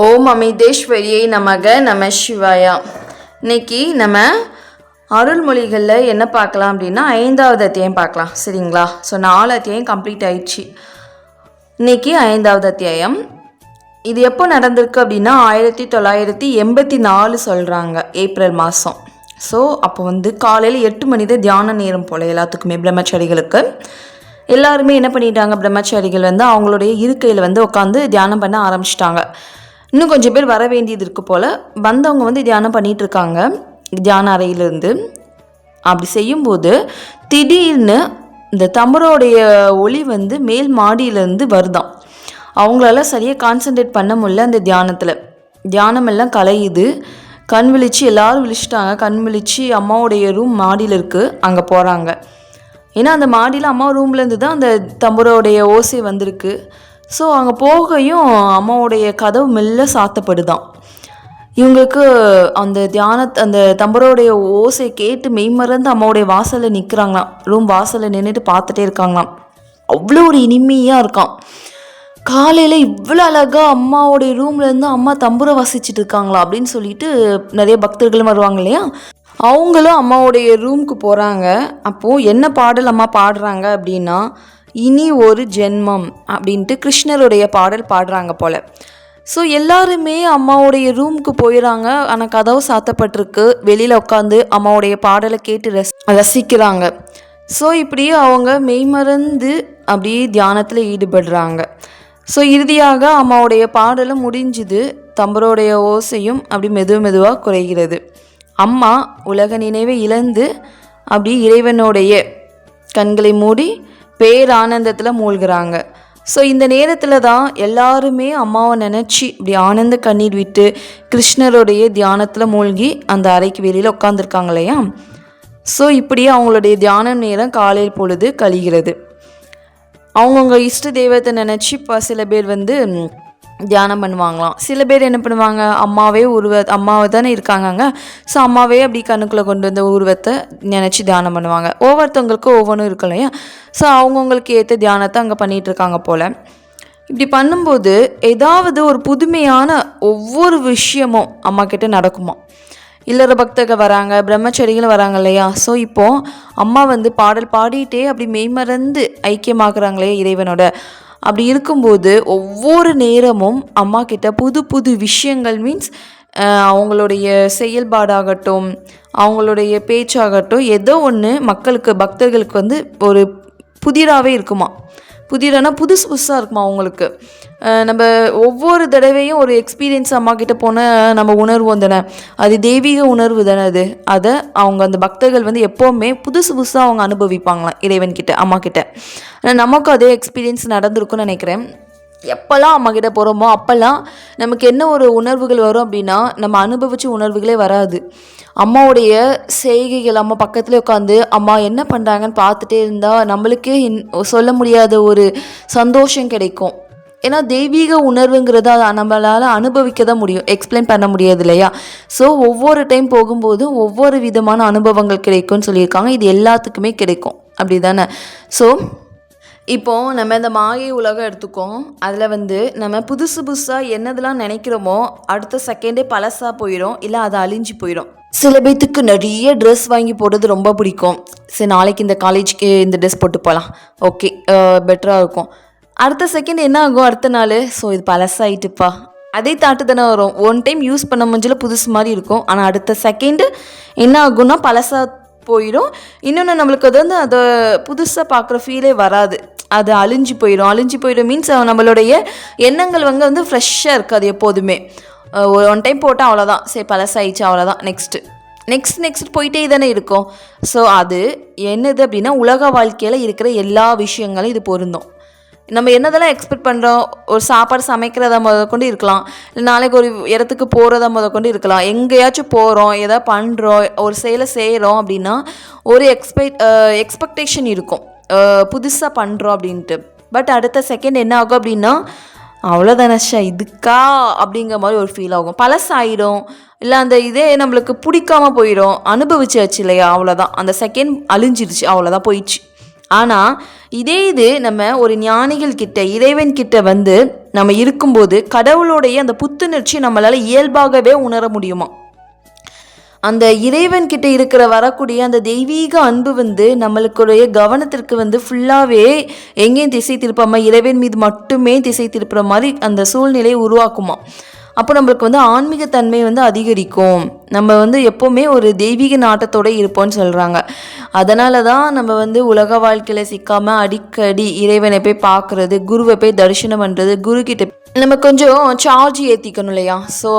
ஓம் அமிதேஸ்வரியை நமக நம சிவாயா. இன்னைக்கு நம்ம அருள்மொழிகளில் என்ன பார்க்கலாம் அப்படின்னா 5வது அத்தியாயம் பார்க்கலாம். சரிங்களா? ஸோ 4 அத்தியாயம் கம்ப்ளீட் ஆயிடுச்சு. இன்னைக்கு 5வது அத்தியாயம். இது எப்போ நடந்திருக்கு அப்படின்னா 1984 சொல்கிறாங்க, ஏப்ரல் மாதம். ஸோ அப்போ காலையில் 8 மணி தான் தியான நேரம் போல் எல்லாத்துக்குமே, பிரம்மச்சாரிகளுக்கு. எல்லாருமே என்ன பண்ணிட்டாங்க, பிரம்மச்சாரிகள் அவங்களுடைய இருக்கையில் உட்காந்து தியானம் பண்ண ஆரம்பிச்சிட்டாங்க. இன்னும் கொஞ்சம் பேர் வர வேண்டியது இருக்குது போல். வந்தவங்க தியானம் பண்ணிகிட்ருக்காங்க தியான அறையிலேருந்து. அப்படி செய்யும்போது திடீர்னு இந்த தம்பரோடைய ஒளி மேல் மாடியிலேருந்து வருதான். அவங்களால சரியாக கான்சன்ட்ரேட் பண்ண முடியல அந்த தியானத்தில். தியானம் எல்லாம் கலையுது. கண் விழிச்சு எல்லோரும் விழிச்சிட்டாங்க. கண் விழிச்சு அம்மாவுடைய ரூம் மாடியில் இருக்குது, அங்கே போகிறாங்க. ஏன்னா அந்த மாடியில் அம்மா ரூம்லேருந்து தான் அந்த தம்பரோடைய ஓசை வந்திருக்கு. ஸோ அங்கே போகையும் அம்மாவுடைய கதவு மெல்ல சாத்தப்படுதான். இவங்களுக்கு அந்த தம்பரோடைய ஓசை கேட்டு மெய்மறந்து அம்மாவுடைய வாசலில் நிற்கிறாங்களாம். ரூம் வாசலில் நின்றுட்டு பார்த்துட்டே இருக்காங்களாம். அவ்வளோ ஒரு இனிமையாக இருக்கான். காலையில் இவ்வளோ அழகாக அம்மாவுடைய ரூம்லேருந்து அம்மா தம்புரை வாசிச்சுட்டு இருக்காங்களா அப்படின்னு சொல்லிட்டு நிறைய பக்தர்களும் வருவாங்க இல்லையா, அவங்களும் அம்மாவுடைய ரூமுக்கு போகிறாங்க. அப்போது என்ன பாடல் அம்மா பாடுறாங்க அப்படின்னா, இனி ஒரு ஜென்மம் அப்படின்ட்டு கிருஷ்ணருடைய பாடல் பாடுறாங்க போல். ஸோ எல்லாருமே அம்மாவுடைய ரூமுக்கு போயிடறாங்க. ஆனால் கதவு சாத்தப்பட்டிருக்கு. வெளியில் உட்காந்து அம்மாவுடைய பாடலை கேட்டு ரசிக்கிறாங்க. ஸோ இப்படியே அவங்க மெய்மறந்து அப்படியே தியானத்தில் ஈடுபடுறாங்க. ஸோ இறுதியாக அம்மாவுடைய பாடலும் முடிஞ்சுது. தம்பரோடைய ஓசையும் அப்படி மெதுவாக குறைகிறது. அம்மா உலக நினைவை இழந்து அப்படி இறைவனுடைய கண்களை மூடி பேரானந்தத்தில் மூழ்கிறாங்க. ஸோ இந்த நேரத்தில் தான் எல்லாருமே அம்மாவை நினச்சி இப்படி ஆனந்த கண்ணீர் விட்டு கிருஷ்ணருடைய தியானத்தில் மூழ்கி அந்த அறைக்கு வெளியில் உட்காந்துருக்காங்க இல்லையா. ஸோ இப்படியே அவங்களுடைய தியான நேரம் காலையில் பொழுது கழிகிறது. அவங்கவுங்க இஷ்ட தெய்வத்தை நினச்சி இப்போ சில பேர் தியானம் பண்ணுவாங்களாம். சில பேர் என்ன பண்ணுவாங்க, அம்மாவை தானே இருக்காங்க, ஸோ அம்மாவே அப்படி கண்ணுக்குள்ளே கொண்டு வந்த உருவத்தை நினச்சி தியானம் பண்ணுவாங்க. ஒவ்வொருத்தவங்களுக்கும் ஒவ்வொன்றும் இருக்கும் இல்லையா. ஸோ அவங்கவுங்களுக்கு ஏற்ற தியானத்தை அங்கே பண்ணிகிட்ருக்காங்க போல். இப்படி பண்ணும்போது ஏதாவது ஒரு புதுமையான ஒவ்வொரு விஷயமும் அம்மா கிட்ட நடக்குமா. இல்லற பக்தர்கள் வராங்க, பிரம்மச்சரிகளும் வராங்க இல்லையா. ஸோ இப்போது அம்மா பாடல் பாடிட்டே அப்படி மெய்மறந்து ஐக்கியமாகறாங்களே இறைவனோட. அப்படி இருக்கும்போது ஒவ்வொரு நேரமும் அம்மா கிட்ட புது புது விஷயங்கள், மீன்ஸ் அவங்களுடைய செயல்பாடாகட்டும், அவங்களுடைய பேச்சாகட்டும், ஏதோ ஒன்று மக்களுக்கு, பக்தர்களுக்கு ஒரு புதிராகவே இருக்குமா. புதிரானா புதுசாக இருக்குமா அவங்களுக்கு. நம்ம ஒவ்வொரு தடவையும் ஒரு எக்ஸ்பீரியன்ஸ் அம்மா கிட்ட போனால் நம்ம உணர்வோம் தானே, அது தெய்வீக உணர்வு தானே. அதை அவங்க அந்த பக்தர்கள் எப்போவுமே புதுசாக அவங்க அனுபவிப்பாங்களாம் இறைவன்கிட்ட, அம்மா கிட்ட. நமக்கும் அதே எக்ஸ்பீரியன்ஸ் நடந்திருக்குன்னு நினைக்கிறேன். எப்போல்லாம் அம்மா கிட்ட போகிறோமோ அப்போல்லாம் நமக்கு என்ன ஒரு உணர்வுகள் வரும் அப்படின்னா, நம்ம அனுபவித்த உணர்வுகளே வராது. அம்மாவுடைய செய்கைகள், அம்மா பக்கத்துலேயே உட்காந்து அம்மா என்ன பண்ணுறாங்கன்னு பார்த்துட்டே இருந்தால் நம்மளுக்கே சொல்ல முடியாத ஒரு சந்தோஷம் கிடைக்கும். ஏன்னா தெய்வீக உணர்வுங்கிறத நம்மளால் அனுபவிக்க தான் முடியும், எக்ஸ்பிளைன் பண்ண முடியாது இல்லையா. ஸோ ஒவ்வொரு டைம் போகும்போதும் ஒவ்வொரு விதமான அனுபவங்கள் கிடைக்கும்னு சொல்லியிருக்காங்க. இது எல்லாத்துக்குமே கிடைக்கும், அப்படி தானே. ஸோ இப்போது நம்ம இந்த மாயை உலகம் எடுத்துக்கோம். அதில் நம்ம புதுசாக என்னதெல்லாம் நினைக்கிறோமோ அடுத்த செகண்டே பழசாக போயிடும், இல்லை அது அழிஞ்சு போயிடும். சில பேத்துக்கு நிறைய ட்ரெஸ் வாங்கி போடுறது ரொம்ப பிடிக்கும். சரி, நாளைக்கு இந்த காலேஜுக்கு இந்த ட்ரெஸ் போட்டு போகலாம், ஓகே, பெட்டராக இருக்கும். அடுத்த செகண்ட் என்ன ஆகும், அடுத்த நாள் ஸோ இது பழசாயிட்டுப்பா, அதே தாட்டு தானே வரும். ஒன் டைம் யூஸ் பண்ண முடிஞ்சல புதுசு மாதிரி இருக்கும். ஆனால் அடுத்த செகண்டு என்ன ஆகும்னா பழசாக போயிடும். இன்னொன்று நம்மளுக்கு அதை புதுசாக பார்க்குற ஃபீலே வராது, அது அழிஞ்சு போயிடும். மீன்ஸ் நம்மளுடைய எண்ணங்கள் ஃப்ரெஷ்ஷாக இருக்காது எப்போதுமே. ஒன் டைம் போட்டால் அவ்வளோதான், சரி பழசாயிடுச்சு, அவ்வளோதான், நெக்ஸ்ட் போயிட்டே தானே இருக்கும். ஸோ அது என்னது அப்படின்னா, உலக வாழ்க்கையில் இருக்கிற எல்லா விஷயங்களும் இது பொருந்தும். நம்ம என்னதெல்லாம் எக்ஸ்பெக்ட் பண்ணுறோம், ஒரு சாப்பாடு சமைக்கிறத கொண்டு இருக்கலாம், இல்லை நாளைக்கு ஒரு இடத்துக்கு போகிறத கொண்டு இருக்கலாம். எங்கேயாச்சும் போகிறோம், எதாவது பண்ணுறோம், ஒரு செயலை செய்கிறோம் அப்படின்னா ஒரு எக்ஸ்பெக்டேஷன் இருக்கும், புதுசாக பண்ணுறோம் அப்படின்ட்டு. பட் அடுத்த செகண்ட் என்ன ஆகும் அப்படின்னா, அவ்வளோதானஷா இதுக்கா அப்படிங்கிற மாதிரி ஒரு ஃபீல் ஆகும், பழசாயிடும். இல்லை அந்த இதே நம்மளுக்கு பிடிக்காமல் போயிடும், அனுபவிச்சாச்சு இல்லையா, அவ்வளோதான், அந்த செகண்ட் அழிஞ்சிருச்சு, அவ்வளோதான், போயிடுச்சு. ஆனால் இது நம்ம ஒரு ஞானிகள் கிட்ட, இறைவன் கிட்ட நம்ம இருக்கும்போது கடவுளுடைய அந்த புத்துணர்ச்சி நம்மளால் இயல்பாகவே உணர முடியுமா. அந்த இறைவன்கிட்ட இருக்கிற வரக்கூடிய அந்த தெய்வீக அன்பு வந்து நம்மளுக்குடைய கவனத்திற்கு வந்து ஃபுல்லாகவே எங்கேயும் திசை திருப்பாமல் இறைவன் மீது மட்டுமே திசை திருப்புற மாதிரி அந்த சூழ்நிலையை உருவாக்குமா. அப்போ நம்மளுக்கு வந்து ஆன்மீகத்தன்மை வந்து அதிகரிக்கும். நம்ம வந்து எப்போவுமே ஒரு தெய்வீக நாட்டத்தோடு இருப்போம்னு சொல்கிறாங்க. அதனால தான் நம்ம வந்து உலக வாழ்க்கையில் சிக்காமல் அடிக்கடி இறைவனை போய் பார்க்குறது, குருவை போய் தரிசனம் பண்ணுறது, குருக்கிட்ட நம்ம கொஞ்சம் சார்ஜ் ஏற்றிக்கணும் இல்லையா. ஸோ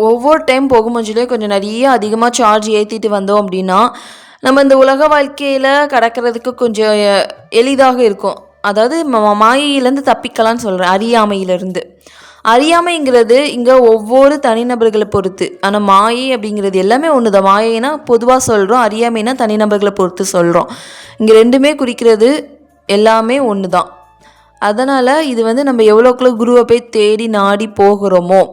ஒவ்வொரு டைம் போகும்போதுலேயே கொஞ்சம் நிறைய அதிகமாக சார்ஜ் ஏற்றிட்டு வந்தோம் அப்படின்னா நம்ம இந்த உலக வாழ்க்கையில் கடக்கிறதுக்கு கொஞ்சம் எளிதாக இருக்கும். அதாவது மாயையிலேருந்து தப்பிக்கலான்னு சொல்கிறேன், அறியாமையிலேருந்து. அறியாமைங்கிறது இங்கே ஒவ்வொரு தனிநபர்களை பொறுத்து. ஆனால் மாயை அப்படிங்கிறது எல்லாமே ஒன்று தான். மாயைனா பொதுவாக சொல்கிறோம், அறியாமைனா தனிநபர்களை பொறுத்து சொல்கிறோம். இங்கே ரெண்டுமே குறிக்கிறது எல்லாமே ஒன்று தான். அதனால் இது வந்து நம்ம எவ்வளோக்குள்ள குருவை போய் தேடி நாடி போகிறோமோ,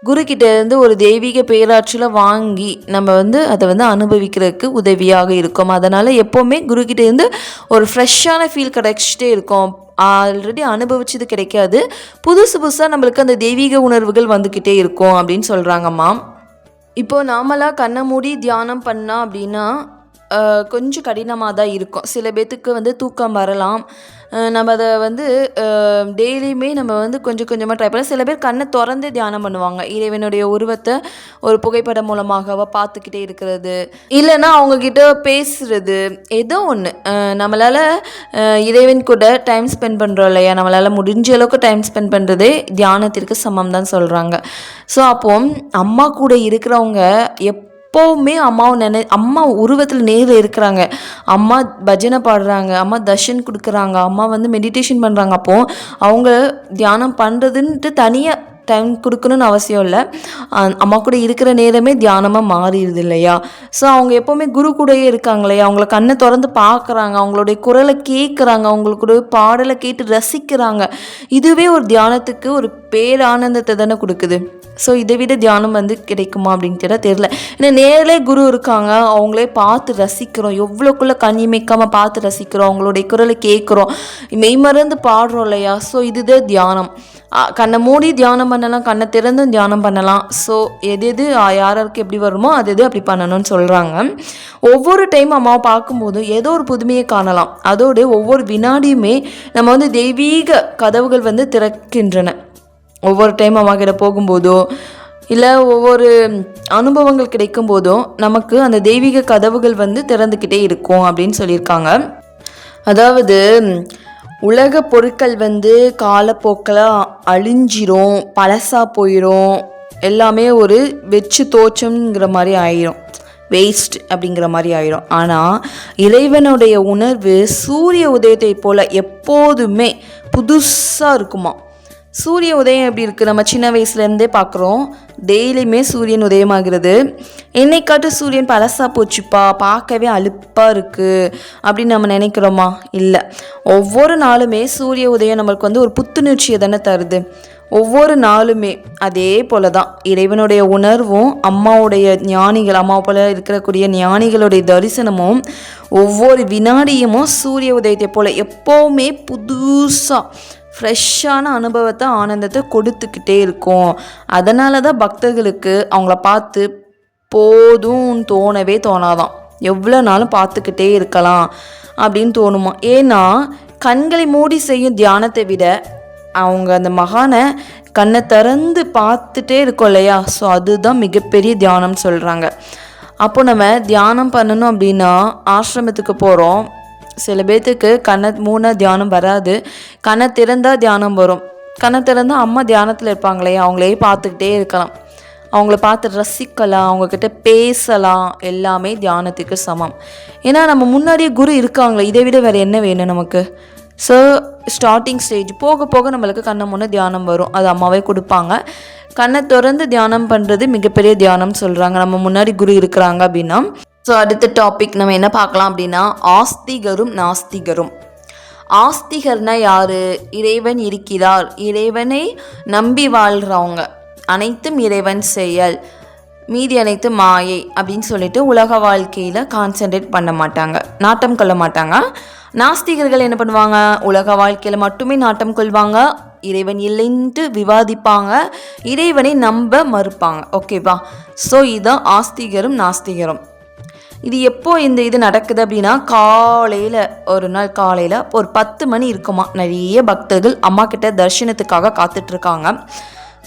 குருக்கிட்டேருந்து ஒரு தெய்வீக பேராற்றலை வாங்கி நம்ம வந்து அதை வந்து அனுபவிக்கிறதுக்கு உதவியாக இருக்கும். அதனால் எப்போவுமே குருக்கிட்டேருந்து ஒரு ஃப்ரெஷ்ஷான ஃபீல் கிடைச்சிட்டே இருக்கும். ஆல்ரெடி அனுபவிச்சது கிடைக்காது, புதுசு புதுசாக நம்மளுக்கு அந்த தெய்வீக உணர்வுகள் வந்துக்கிட்டே இருக்கும் அப்படின்னு சொல்கிறாங்கம்மா. இப்போது நாமளாக கண்ணை மூடி தியானம் பண்ணால் அப்படின்னா கொஞ்சம் கடினமாக தான் இருக்கும். சில பேர்த்துக்கு வந்து தூக்கம் வரலாம். நம்ம அதை வந்து டெய்லியுமே நம்ம வந்து கொஞ்சம் கொஞ்சமாக ட்ரை பண்ணலாம். சில பேர் கண்ணை திறந்தே தியானம் பண்ணுவாங்க. இறைவனுடைய உருவத்தை ஒரு புகைப்படம் மூலமாக பார்த்துக்கிட்டே இருக்கிறது, இல்லைன்னா அவங்கக்கிட்ட பேசுகிறது, ஏதோ ஒன்று. நம்மளால் இறைவன் கூட டைம் ஸ்பெண்ட் பண்ணுறோம் இல்லையா, நம்மளால் முடிஞ்ச அளவுக்கு டைம் ஸ்பெண்ட் பண்ணுறதே தியானத்திற்கு சமம் தான் சொல்கிறாங்க. ஸோ அப்போது அம்மா கூட இருக்கிறவங்க எப்போவுமே அம்மாவை அம்மா உருவத்தில் நேரில் இருக்கிறாங்க. அம்மா பஜனை பாடுறாங்க, அம்மா தர்ஷன் கொடுக்குறாங்க, அம்மா வந்து மெடிடேஷன் பண்ணுறாங்க. அப்போது அவங்க தியானம் பண்ணுறதுன்ட்டு தனியாக டைம் கொடுக்கணுன்னு அவசியம் இல்லை. அம்மா கூட இருக்கிற நேரமே தியானமாக மாறிடுது இல்லையா. ஸோ அவங்க எப்போவுமே குரு கூடயே இருக்காங்க இல்லையா. அவங்கள கண்ணை திறந்து பார்க்குறாங்க, அவங்களுடைய குரலை கேட்குறாங்க, அவங்களுடைய பாடலை கேட்டு ரசிக்கிறாங்க. இதுவே ஒரு தியானத்துக்கு ஒரு பேரானந்தத்தை தானே கொடுக்குது. ஸோ இதை விட தியானம் வந்து கிடைக்குமா அப்படின்னு கேட்டால் தெரில. ஏன்னா நேரிலே குரு இருக்காங்க, அவங்களே பார்த்து ரசிக்கிறோம், எவ்வளோக்குள்ளே கண்ணிமைக்காமல் பார்த்து ரசிக்கிறோம், அவங்களுடைய குரலை கேட்குறோம், மெய்மறந்து பாடுறோம் இல்லையா. ஸோ இதுதான் தியானம். கண்ணை மூடி தியானம் பண்ணலாம், கண்ணை திறந்தும் தியானம் பண்ணலாம். ஸோ எது யாருக்கு எப்படி வருமோ அது அப்படி பண்ணணும்னு சொல்கிறாங்க. ஒவ்வொரு டைம் அம்மாவை பார்க்கும்போதும் ஏதோ ஒரு புதுமையை காணலாம். அதோடு ஒவ்வொரு வினாடியுமே நம்ம வந்து தெய்வீக கதவுகள் வந்து திறக்கின்றன. ஒவ்வொரு டைம் அம்மா கிட்ட போகும்போதோ இல்லை ஒவ்வொரு அனுபவங்கள் கிடைக்கும் போதோ நமக்கு அந்த தெய்வீக கதவுகள் வந்து திறந்துக்கிட்டே இருக்கும் அப்படின்னு சொல்லியிருக்காங்க. அதாவது உலக பொருட்கள் வந்து காலப்போக்கில் அழிஞ்சிரும், பழசாக போயிடும், எல்லாமே ஒரு வெச்சு தோற்றங்கிற மாதிரி ஆயிரும், வேஸ்ட் அப்படிங்கிற மாதிரி ஆயிரும். ஆனால் இறைவனுடைய உணர்வு சூரிய உதயத்தை போல் எப்போதுமே புதுசாக இருக்குமா. சூரிய உதயம் எப்படி இருக்குது, நம்ம சின்ன வயசுலேருந்தே பார்க்குறோம், டெய்லியுமே சூரியன் உதயமாகிறது. என்னைக்காட்டு சூரியன் பழசாக போச்சுப்பா, பார்க்கவே அலுப்பாக இருக்குது அப்படின்னு நம்ம நினைக்கிறோமா? இல்லை, ஒவ்வொரு நாளுமே சூரிய உதயம் நம்மளுக்கு வந்து ஒரு புத்துணர்ச்சியை தானே தருது. ஒவ்வொரு நாளுமே அதே போல தான் இறைவனுடைய உணர்வும் அம்மாவுடைய ஞானிகள், அம்மா போல இருக்கக்கூடிய ஞானிகளுடைய தரிசனமும் ஒவ்வொரு வினாடியும் சூரிய உதயத்தை போல் எப்போவுமே புதுசாக ஃப்ரெஷ்ஷான அனுபவத்தை, ஆனந்தத்தை கொடுத்துக்கிட்டே இருக்கும். அதனால தான் பக்தர்களுக்கு அவங்கள பார்த்து போதும் தோணவே தோணாதான், எவ்வளோ நாளும் பார்த்துக்கிட்டே இருக்கலாம் அப்படின்னு தோணுமா. ஏன்னா கண்களை மூடி செய்யும் தியானத்தை விட அவங்க அந்த மகானை கண்ணை திறந்து பார்த்துட்டே இருக்கோம் இல்லையா. ஸோ அதுதான் மிகப்பெரிய தியானம்னு சொல்கிறாங்க. அப்போ நம்ம தியானம் பண்ணணும் அப்படின்னா ஆசிரமத்துக்கு போகிறோம். சில பேர்த்துக்கு கண்ணை மூணா தியானம் வராது, கண்ணை திறந்தால் தியானம் வரும். கண்ணை திறந்தால் அம்மா தியானத்தில் இருப்பாங்களே, அவங்களே பார்த்துக்கிட்டே இருக்கலாம், அவங்கள பார்த்து ரசிக்கலாம், அவங்கக்கிட்ட பேசலாம், எல்லாமே தியானத்துக்கு சமம். ஏன்னா நம்ம முன்னாடியே குரு இருக்காங்களே, இதை விட வேறு என்ன வேணும் நமக்கு. ஸோ ஸ்டார்டிங் ஸ்டேஜ் போக போக நம்மளுக்கு கண்ணை முன்னே தியானம் வரும், அது அம்மாவே கொடுப்பாங்க. கண்ணை திறந்து தியானம் பண்ணுறது மிகப்பெரிய தியானம் சொல்கிறாங்க, நம்ம முன்னாடி குரு இருக்கிறாங்க அப்படின்னா. ஸோ அடுத்த டாபிக் நம்ம என்ன பார்க்கலாம் அப்படின்னா ஆஸ்திகரும் நாஸ்திகரும். ஆஸ்திகர்னா யார்? இறைவன் இருக்கிறார், இறைவனை நம்பி வாழ்கிறவங்க, அனைத்தும் இறைவன் செயல், மீதி அனைத்து மாயை அப்படின்னு சொல்லிட்டு உலக வாழ்க்கையில் கான்சென்ட்ரேட் பண்ண மாட்டாங்க, நாட்டம் கொள்ள மாட்டாங்க. நாஸ்திகர்கள் என்ன பண்ணுவாங்க, உலக வாழ்க்கையில் மட்டுமே நாட்டம் கொள்வாங்க, இறைவன் இல்லைன்ட்டு விவாதிப்பாங்க, இறைவனை நம்ப மறுப்பாங்க. ஓகேவா? ஸோ இதுதான் ஆஸ்திகரும் நாஸ்திகரும். இது எப்போ இது நடக்குது அப்படின்னா, காலையில் ஒரு நாள் காலையில் ஒரு 10 மணி இருக்குமா, நிறைய பக்தர்கள் அம்மா கிட்ட தரிசனத்துக்காக காத்துட்ருக்காங்க.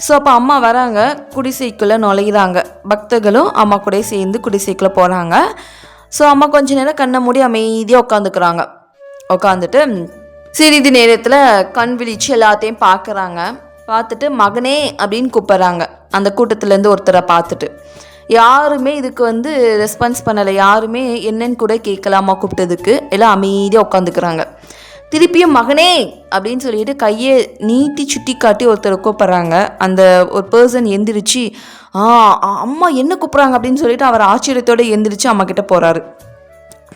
ஸோ அப்போ அம்மா வராங்க, குடிசைக்குள்ளே நுழையிறாங்க, பக்தர்களும் அம்மா கூட சேர்ந்து குடிசைக்குள்ளே போகிறாங்க. ஸோ அம்மா கொஞ்ச நேரம் கண்ணை மூடி அமைதியாக உட்காந்துக்கிறாங்க. உட்காந்துட்டு சிறிது நேரத்தில் கண் விழிச்சு எல்லாத்தையும் பார்க்குறாங்க. பார்த்துட்டு மகனே அப்படின்னு கூப்பிட்றாங்க. அந்த கூட்டத்துலேருந்து ஒருத்தரை பார்த்துட்டு யாருமே இதுக்கு ரெஸ்பான்ஸ் பண்ணலை, யாருமே என்னன்னு கூட கேட்கலாமா கூப்பிட்டதுக்கு, எல்லாம் அமைதியாக உட்காந்துக்கிறாங்க. திருப்பியும் மகனே அப்படின்னு சொல்லிட்டு கையை நீட்டி சுட்டி காட்டி ஒருத்தரை கூப்பிட்றாங்க. அந்த ஒரு பர்சன் எந்திரிச்சு அம்மா என்ன கூப்பிட்றாங்க அப்படின்னு சொல்லிட்டு அவர் ஆச்சரியத்தோடு எந்திரிச்சு அம்மா கிட்ட போகிறாரு.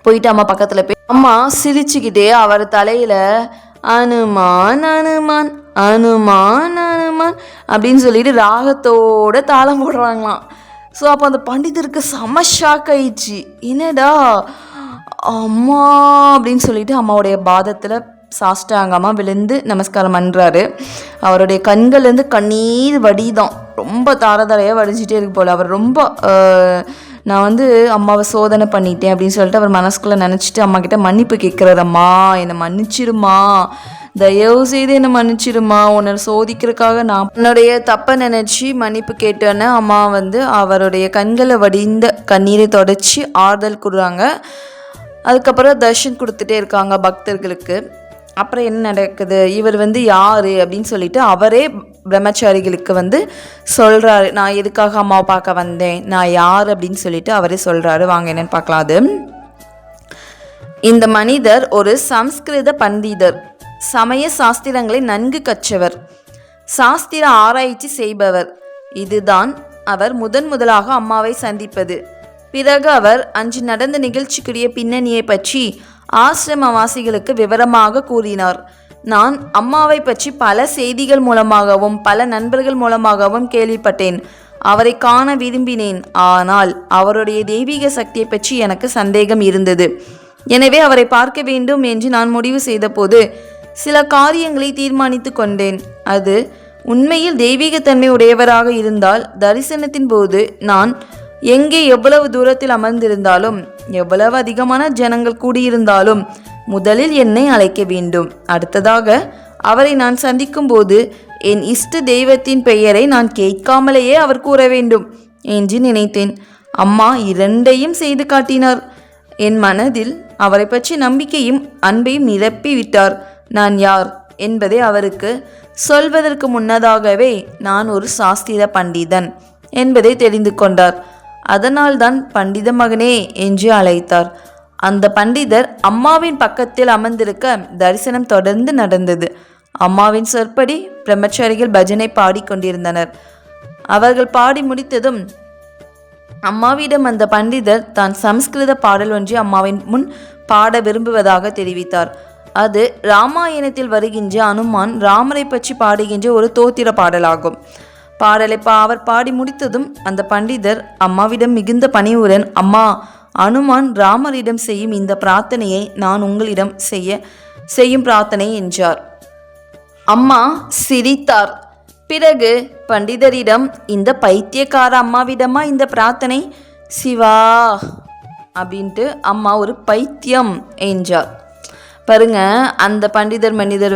போயிட்டு அம்மா பக்கத்தில் போய் அம்மா சிரிச்சுக்கிட்டே அவர் தலையில் அனுமான் அனுமான் அனுமான் அனுமான் அப்படின்னு சொல்லிட்டு ராகத்தோட தாளம் போடுறாங்களாம். ஸோ அப்போ அந்த பண்டிதருக்கு செம ஷாக் ஆயிடுச்சு. என்னடா அம்மா அப்படின்னு சொல்லிட்டு அம்மாவுடைய பாதத்தில் சாஷ்டாங்கமாக விழுந்து நமஸ்காரம் பண்ணுறாரு. அவருடைய கண்கள்லேருந்து கண்ணீர் வடிதான், ரொம்ப தாரதாரையாக வடிஞ்சிட்டே இருக்கு போல். அவர் ரொம்ப நான் அம்மாவை சோதனை பண்ணிட்டேன் அப்படின்னு சொல்லிட்டு அவர் மனசுக்குள்ளே நினச்சிட்டு அம்மா கிட்ட மன்னிப்பு கேட்குறாரு. அம்மா என்னை மன்னிச்சிருமா, தயவு செய்து என்னை மன்னிச்சிருமா, உன்னை சோதிக்கிறதுக்காக நான் உன்னுடைய தப்பை நினச்சி மன்னிப்பு கேட்டோன்னே அம்மா அவருடைய கண்களை வடிந்த கண்ணீரை தொடச்சி ஆறுதல் கொடுறாங்க. அதுக்கப்புறம் தர்ஷன் கொடுத்துட்டே இருக்காங்க பக்தர்களுக்கு. அப்புறம் என்ன நடக்குது, இவர் யார் அப்படின்னு சொல்லிட்டு அவரே பிரம்மச்சாரிகளுக்கு சொல்கிறாரு, நான் எதுக்காக அம்மாவை பார்க்க வந்தேன், நான் யார் அப்படின்னு சொல்லிட்டு அவரே சொல்கிறாரு. வாங்க என்னன்னு பார்க்கலாம். அது இந்த மனிதர் ஒரு சம்ஸ்கிருத பண்டிதர், சமய சாஸ்திரங்களை நன்கு கற்றவர், சாஸ்திர ஆராய்ச்சி செய்பவர். இதுதான் அவர் முதலாக அம்மாவை சந்திப்பது. பிறகு அவர் அன்று நடந்த நிகழ்ச்சிக்குரிய பின்னணியை பற்றி ஆசிரமவாசிகளுக்கு விவரமாக கூறினார். நான் அம்மாவை பற்றி பல செய்திகள் மூலமாகவும் பல நண்பர்கள் மூலமாகவும் கேள்விப்பட்டேன். அவரை காண விரும்பினேன். ஆனால் அவருடைய தெய்வீக சக்தியை பற்றி எனக்கு சந்தேகம் இருந்தது. எனவே அவரை பார்க்க வேண்டும் என்று நான் முடிவு செய்தபோது சில காரியங்களை தீர்மானித்து கொண்டேன். அது உண்மையில் தெய்வீகத்தன்மை உடையவராக இருந்தால் தரிசனத்தின் போது நான் எங்கே எவ்வளவு தூரத்தில் அமர்ந்திருந்தாலும் எவ்வளவு அதிகமான ஜனங்கள் கூடியிருந்தாலும் முதலில் என்னை அழைக்க வேண்டும். அடுத்ததாக அவரை நான் சந்திக்கும் போது என் இஷ்ட தெய்வத்தின் பெயரை நான் கேட்காமலேயே அவர் கூற வேண்டும் என்று நினைத்தேன். அம்மா இரண்டையும் செய்து காட்டினார். என் மனதில் அவரை பற்றி நம்பிக்கையும் அன்பையும் நிரப்பி விட்டார். நான் யார் என்பதை அவருக்கு சொல்வதற்கு முன்னதாகவே நான் ஒரு சாஸ்திர பண்டிதன் என்பதை தெரிந்து கொண்டார். அதனால்தான் பண்டித மகனே என்று அழைத்தார். அந்த பண்டிதர் அம்மாவின் பக்கத்தில் அமர்ந்திருக்க தரிசனம் தொடர்ந்து நடந்தது. அம்மாவின் சொற்படி பிரம்மச்சாரிகள் பஜனை பாடிக்கொண்டிருந்தனர். அவர்கள் பாடி முடித்ததும் அம்மாவிடம் அந்த பண்டிதர் தான் சம்ஸ்கிருத பாடல் ஒன்றை அம்மாவின் முன் பாட விரும்புவதாக தெரிவித்தார். அது ராமாயணத்தில் வருகின்ற அனுமான் ராமரை பற்றி பாடுகின்ற ஒரு தோத்திர பாடலாகும். பாடலை அவர் பாடி முடித்ததும் அந்த பண்டிதர் அம்மாவிடம் மிகுந்த பணிவுடன், அம்மா, அனுமான் ராமரிடம் செய்யும் இந்த பிரார்த்தனையை நான் உங்களிடம் செய்யும் பிரார்த்தனை என்றார். அம்மா சிரித்தார். பிறகு பண்டிதரிடம், இந்த பைத்தியக்கார அம்மாவிடமா இந்த பிரார்த்தனை? சிவா அப்படின்ட்டு அம்மா ஒரு பைத்தியம் என்றார். பாருங்க, அந்த பண்டிதர் மனிதர்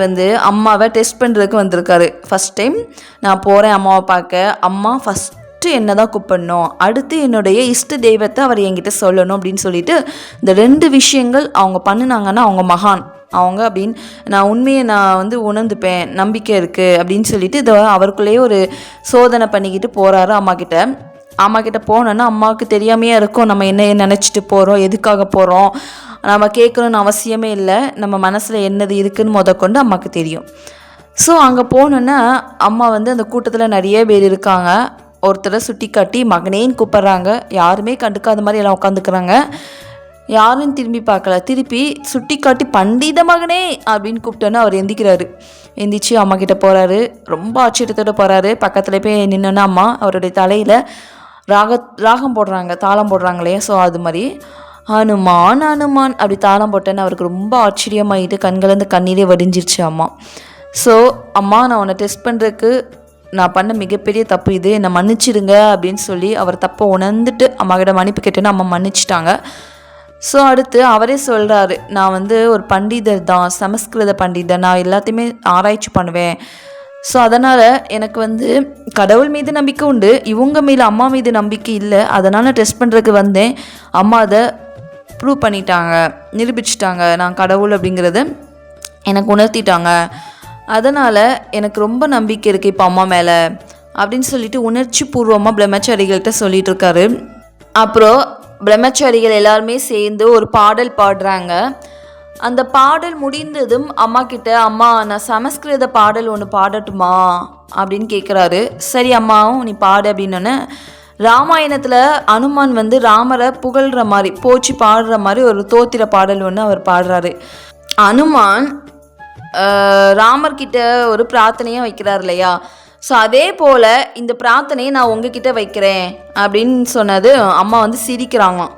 அம்மாவை டெஸ்ட் பண்ணுறதுக்கு வந்திருக்காரு. ஃபஸ்ட் டைம் நான் போகிறேன் அம்மாவை பார்க்க. அம்மா ஃபஸ்ட்டு என்ன தான் கூப்பிடணும், அடுத்து என்னுடைய இஷ்ட தெய்வத்தை அவர் என்கிட்ட சொல்லணும் அப்படின்னு சொல்லிட்டு இந்த 2 விஷயங்கள் அவங்க பண்ணினாங்கன்னா அவங்க மகான் அவங்க அப்படின்னு நான் உண்மையை நான் உணர்ந்துப்பேன், நம்பிக்கை இருக்குது அப்படின்னு சொல்லிட்டு இதை அவருக்குள்ளேயே ஒரு சோதனை பண்ணிக்கிட்டு போகிறாரு அம்மா கிட்ட போனோன்னா அம்மாவுக்கு தெரியாமையே இருக்கும் நம்ம என்ன நினச்சிட்டு போகிறோம், எதுக்காக போகிறோம், நம்ம கேட்கணுன்னு அவசியமே இல்லை, நம்ம மனசில் என்னது இருக்குதுன்னு முதற்கொண்டு அம்மாவுக்கு தெரியும். ஸோ அங்கே போனோன்னா அம்மா அந்த கூட்டத்தில் நிறைய பேர் இருக்காங்க. ஒருத்தரை சுட்டி காட்டி மகனேன்னு கூப்பிட்றாங்க. யாருமே கண்டுக்காத மாதிரி எல்லாம் உட்காந்துக்கிறாங்க. யாரும் திரும்பி பார்க்கல. திருப்பி சுட்டி காட்டி பண்டித மகனே அப்படின்னு கூப்பிட்டோன்னா அவர் எந்திக்கிறாரு. எந்திரிச்சு அம்மா கிட்ட போகிறாரு. ரொம்ப ஆச்சரியத்தோடு போகிறாரு. பக்கத்தில் போய் நின்னோன்னா அம்மா அவருடைய தலையில் ராகம் போடுறாங்க, தாளம் போடுறாங்க இல்லையா? ஸோ அது மாதிரி ஹனுமான் ஹனுமான் அப்படி தாளம் போட்டேன்னு அவருக்கு ரொம்ப ஆச்சரியமாயிட்டு கண்கலந்து கண்ணீரே வடிஞ்சிருச்சு அம்மா. ஸோ அம்மா, நான் உன்னை டெஸ்ட் பண்ணுறதுக்கு நான் பண்ண மிகப்பெரிய தப்பு இது, என்னை மன்னிச்சிடுங்க அப்படின்னு சொல்லி அவர் தப்பை உணர்ந்துட்டு அம்மா கிட்ட மன்னிப்பு கேட்டேன்னு அம்மா மன்னிச்சிட்டாங்க. ஸோ அடுத்து அவரே சொல்கிறாரு, நான் ஒரு பண்டிதர் தான், சமஸ்கிருத பண்டிதர், நான் எல்லாத்தையுமே ஆராய்ச்சி பண்ணுவேன். ஸோ அதனால் எனக்கு கடவுள் மீது நம்பிக்கை உண்டு, இவங்க மேலே அம்மா மீது நம்பிக்கை இல்லை. அதனால் டெஸ்ட் பண்ணுறதுக்கு வந்தேன். அம்மா அதை ப்ரூவ் பண்ணிட்டாங்க, நிரூபிச்சிட்டாங்க. நான் கடவுள் அப்படிங்கிறத எனக்கு உணர்த்திட்டாங்க. அதனால் எனக்கு ரொம்ப நம்பிக்கை இருக்குது இப்போ அம்மா மேலே அப்படின்னு சொல்லிட்டு உணர்ச்சி பூர்வமாக பிரம்மச்சாரிகள்கிட்ட சொல்லிகிட்டு இருக்காரு. அப்புறம் பிரம்மச்சாரிகள் எல்லாருமே சேர்ந்து ஒரு பாடல் பாடுறாங்க. அந்த பாடல் முடிந்ததும் அம்மா கிட்ட, அம்மா நான் சமஸ்கிருத பாடல் ஒன்று பாடட்டுமா அப்படின்னு கேட்குறாரு. சரி அம்மாவும் நீ பாடு அப்படின்னோடனே, ராமாயணத்தில் அனுமான் ராமரை புகழ்கிற மாதிரி போச்சு பாடுற மாதிரி ஒரு தோத்திர பாடல் ஒன்று அவர் பாடுறாரு. அனுமான் ராமர்கிட்ட ஒரு பிரார்த்தனையாக வைக்கிறார் இல்லையா? ஸோ அதே போல் இந்த பிரார்த்தனையை நான் உங்ககிட்ட வைக்கிறேன் அப்படின்னு சொன்னது அம்மா சிரிக்கிறாங்களாம்.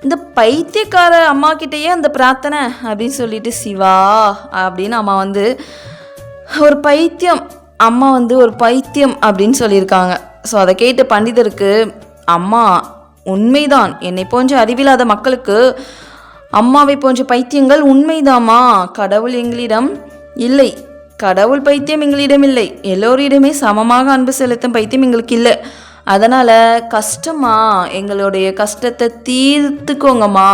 இந்த பைத்தியக்கார அம்மா கிட்டேயே அந்த பிரார்த்தனை அப்படின்னு சொல்லிட்டு, சிவா அப்படின்னு அம்மா ஒரு பைத்தியம், அம்மா ஒரு பைத்தியம் அப்படின்னு சொல்லியிருக்காங்க. ஸோ அதை கேட்ட பண்டிதருக்கு, அம்மா உண்மைதான், என்னை போன்ற அறிவில்லாத மக்களுக்கு அம்மாவை போன்ற பைத்தியங்கள் உண்மைதாம்மா, கடவுள் எங்களிடம் இல்லை, கடவுள் பைத்தியம் எங்களிடம் இல்லை, எல்லோரிடமே சமமாக அன்பு செலுத்தும் பைத்தியம் எங்களுக்கு இல்லை. அதனால் கஷ்டமா, எங்களுடைய கஷ்டத்தை தீர்த்துக்கோங்கம்மா,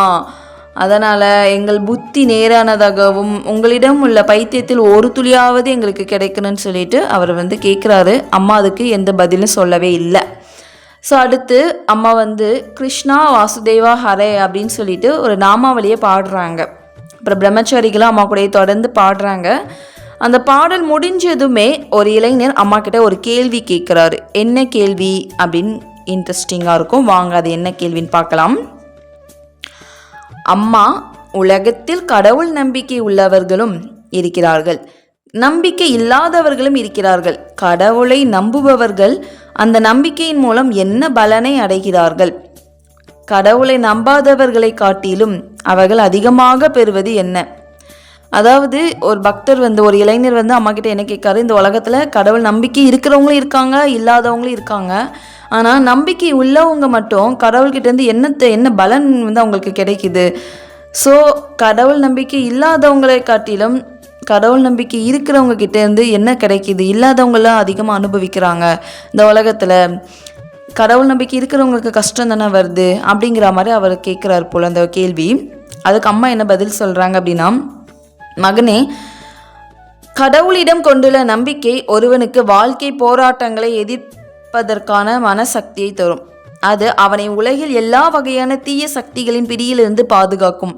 அதனால் எங்கள் புத்தி நேரானதாகவும் உங்களிடம் உள்ள பைத்தியத்தில் ஒரு துளியாவது எங்களுக்கு கிடைக்கணும்னு சொல்லிட்டு அவர் கேட்குறாரு. அம்மா அதுக்கு எந்த பதிலும் சொல்லவே இல்லை. ஸோ அடுத்து அம்மா கிருஷ்ணா வாசுதேவா ஹரே அப்படின்னு சொல்லிட்டு ஒரு நாமாவளியை பாடுறாங்க. அப்புறம் பிரம்மச்சாரிகளும் அம்மா கூட தொடர்ந்து பாடுறாங்க. அந்த பாடல் முடிஞ்சதுமே ஒரு இளைஞர் அம்மா கிட்ட ஒரு கேள்வி கேட்குறாரு. என்ன கேள்வி அப்படின்னு இன்ட்ரெஸ்டிங்காக இருக்கும், வாங்க அது என்ன கேள்வின்னு பார்க்கலாம். அம்மா, உலகத்தில் கடவுள் நம்பிக்கை உள்ளவர்களும் இருக்கிறார்கள், நம்பிக்கை இல்லாதவர்களும் இருக்கிறார்கள். கடவுளை நம்புபவர்கள் அந்த நம்பிக்கையின் மூலம் என்ன பலனை அடைகிறார்கள்? கடவுளை நம்பாதவர்களை காட்டிலும் அவர்கள் அதிகமாக பெறுவது என்ன? அதாவது ஒரு பக்தர் ஒரு இளைஞர் அம்மா கிட்ட என்ன கேட்காரு, இந்த உலகத்தில் கடவுள் நம்பிக்கை இருக்கிறவங்களும் இருக்காங்க, இல்லாதவங்களும் இருக்காங்க. ஆனால் நம்பிக்கை உள்ளவங்க மட்டும் கடவுள்கிட்டேருந்து என்ன பலன் அவங்களுக்கு கிடைக்குது? ஸோ கடவுள் நம்பிக்கை இல்லாதவங்களை காட்டிலும் கடவுள் நம்பிக்கை இருக்கிறவங்க கிட்டேருந்து என்ன கிடைக்கிது? இல்லாதவங்களாம் அதிகமாக அனுபவிக்கிறாங்க இந்த உலகத்தில். கடவுள் நம்பிக்கை இருக்கிறவங்களுக்கு கஷ்டம் தானே வருது அப்படிங்கிற மாதிரி அவர் கேட்குறாரு போல் அந்த கேள்வி. அதுக்கு அம்மா என்ன பதில் சொல்கிறாங்க அப்படின்னா, மகனே, கடவுளிடம் கொண்டுள்ள நம்பிக்கை ஒருவனுக்கு வாழ்க்கை போராட்டங்களை எதிர்ப்பதற்கான மனசக்தியை தரும். அது அவனை உலகில் எல்லா வகையான தீய சக்திகளின் பிடியிலிருந்து பாதுகாக்கும்.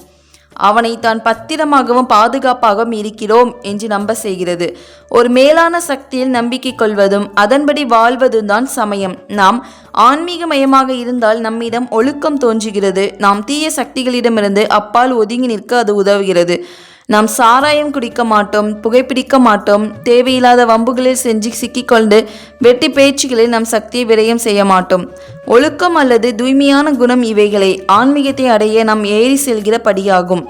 அவனை தான் பத்திரமாகவும் பாதுகாப்பாகவும் இருக்கிறோம் என்று நம்ப செய்கிறது. ஒரு மேலான சக்தியில் நம்பிக்கை கொள்வதும் அதன்படி வாழ்வதும் தான் சமயம். நாம் ஆன்மீகமயமாக இருந்தால் நம்மிடம் ஒழுக்கம் தோன்றுகிறது. நாம் தீய சக்திகளிடமிருந்து அப்பால் ஒதுங்கி நிற்க அது உதவுகிறது. நாம் சாராயம் குடிக்க மாட்டோம், புகைப்பிடிக்க மாட்டோம், தேவையில்லாத வம்புகளில் சிக்கிக்கொண்டு வெட்டி பேச்சுகளில் நம் சக்தியை விரயம் செய்ய மாட்டோம். ஒழுக்கம் அல்லது தூய்மையான குணம் இவைகளை ஆன்மீகத்தை அடைய நாம் ஏறி செல்கிற படியாகும்.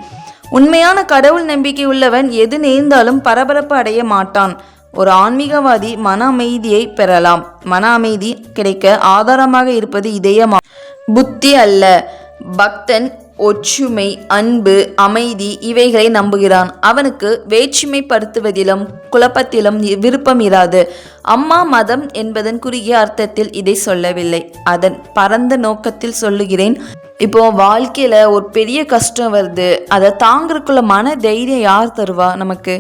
உண்மையான கடவுள் நம்பிக்கை உள்ளவன் எது நேர்ந்தாலும் பரபரப்பு அடைய மாட்டான். ஒரு ஆன்மீகவாதி மன அமைதியை பெறலாம். மன அமைதி கிடைக்க ஆதாரமாக இருப்பது இதயமா, புத்தி அல்ல. பக்தன் ஒற்றுமை, அன்பு, அமைதி இவைகளை நம்புகிறான். அவனுக்கு வேற்றுமைப்படுத்துவதிலும் குழப்பத்திலும் விருப்பம் இராது. அம்மா மதம் என்பதன் குறுகிய அர்த்தத்தில் இதை சொல்லவில்லை, அதன் பரந்த நோக்கத்தில் சொல்லுகிறேன். இப்போ வாழ்க்கையில் ஒரு பெரிய கஷ்டம் வருது, அதை தாங்கிறதுக்குள்ள மன தைரியம் யார் தருவா நமக்கு?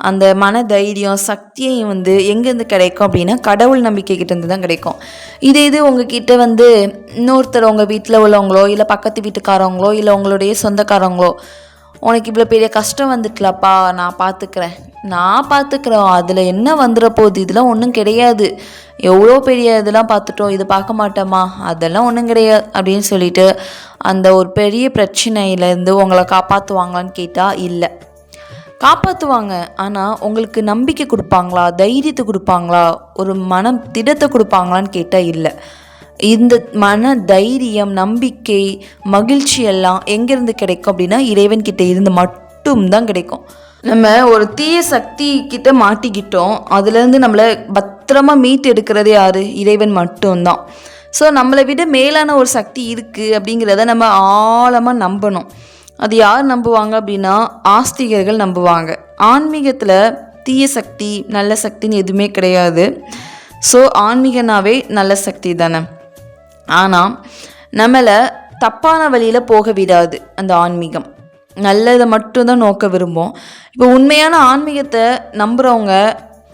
அந்த மன தைரியம் சக்தியை எங்கேருந்து கிடைக்கும் அப்படின்னா கடவுள் நம்பிக்கை கிட்டேருந்து தான் கிடைக்கும். இது உங்ககிட்ட இன்னொருத்தர் உங்கள் வீட்டில் உள்ளவங்களோ இல்லை பக்கத்து வீட்டுக்காரவங்களோ இல்லை உங்களுடைய சொந்தக்காரங்களோ, உனக்கு இவ்வளோ பெரிய கஷ்டம் வந்துட்டலப்பா, நான் பார்த்துக்கிறோம், அதில் என்ன வந்துட போகுது, இதெல்லாம் ஒன்றும் கிடையாது, எவ்வளோ பெரிய இதெல்லாம் பார்த்துட்டோம், இது பார்க்க மாட்டோமா, அதெல்லாம் ஒன்றும் கிடையாது அப்படின்னு சொல்லிட்டு அந்த ஒரு பெரிய பிரச்சனையிலேருந்து உங்களை காப்பாற்றுவாங்களான்னு கேட்டால் இல்லை, காப்பாற்றுவாங்க. ஆனால் உங்களுக்கு நம்பிக்கை கொடுப்பாங்களா, தைரியத்தை கொடுப்பாங்களா, ஒரு மனம் திடத்தை கொடுப்பாங்களான்னு கேட்டால் இல்லை. இந்த மன தைரியம், நம்பிக்கை, மகிழ்ச்சி எல்லாம் எங்கேருந்து கிடைக்கும் அப்படின்னா இறைவன்கிட்ட இருந்து மட்டும்தான் கிடைக்கும். நம்ம ஒரு தீய சக்தி கிட்ட மாட்டிக்கிட்டோம், அதுலேருந்து நம்மளை பத்திரமா மீட்டு எடுக்கிறதே யார்? இறைவன் மட்டும்தான். ஸோ நம்மளை விட மேலான ஒரு சக்தி இருக்குது அப்படிங்கிறத நம்ம ஆழமாக நம்பணும். அது யார் நம்புவாங்க அப்படின்னா ஆஸ்திகர்கள் நம்புவாங்க. ஆன்மீகத்தில் தீய சக்தி நல்ல சக்தின்னு எதுவுமே கிடையாது. ஸோ ஆன்மீகனாவே நல்ல சக்தி தானே. ஆனால் நம்மளை தப்பான வழியில் போக விடாது அந்த ஆன்மீகம். நல்லதை மட்டும்தான் நோக்க விரும்பும். இப்போ உண்மையான ஆன்மீகத்தை நம்புகிறவங்க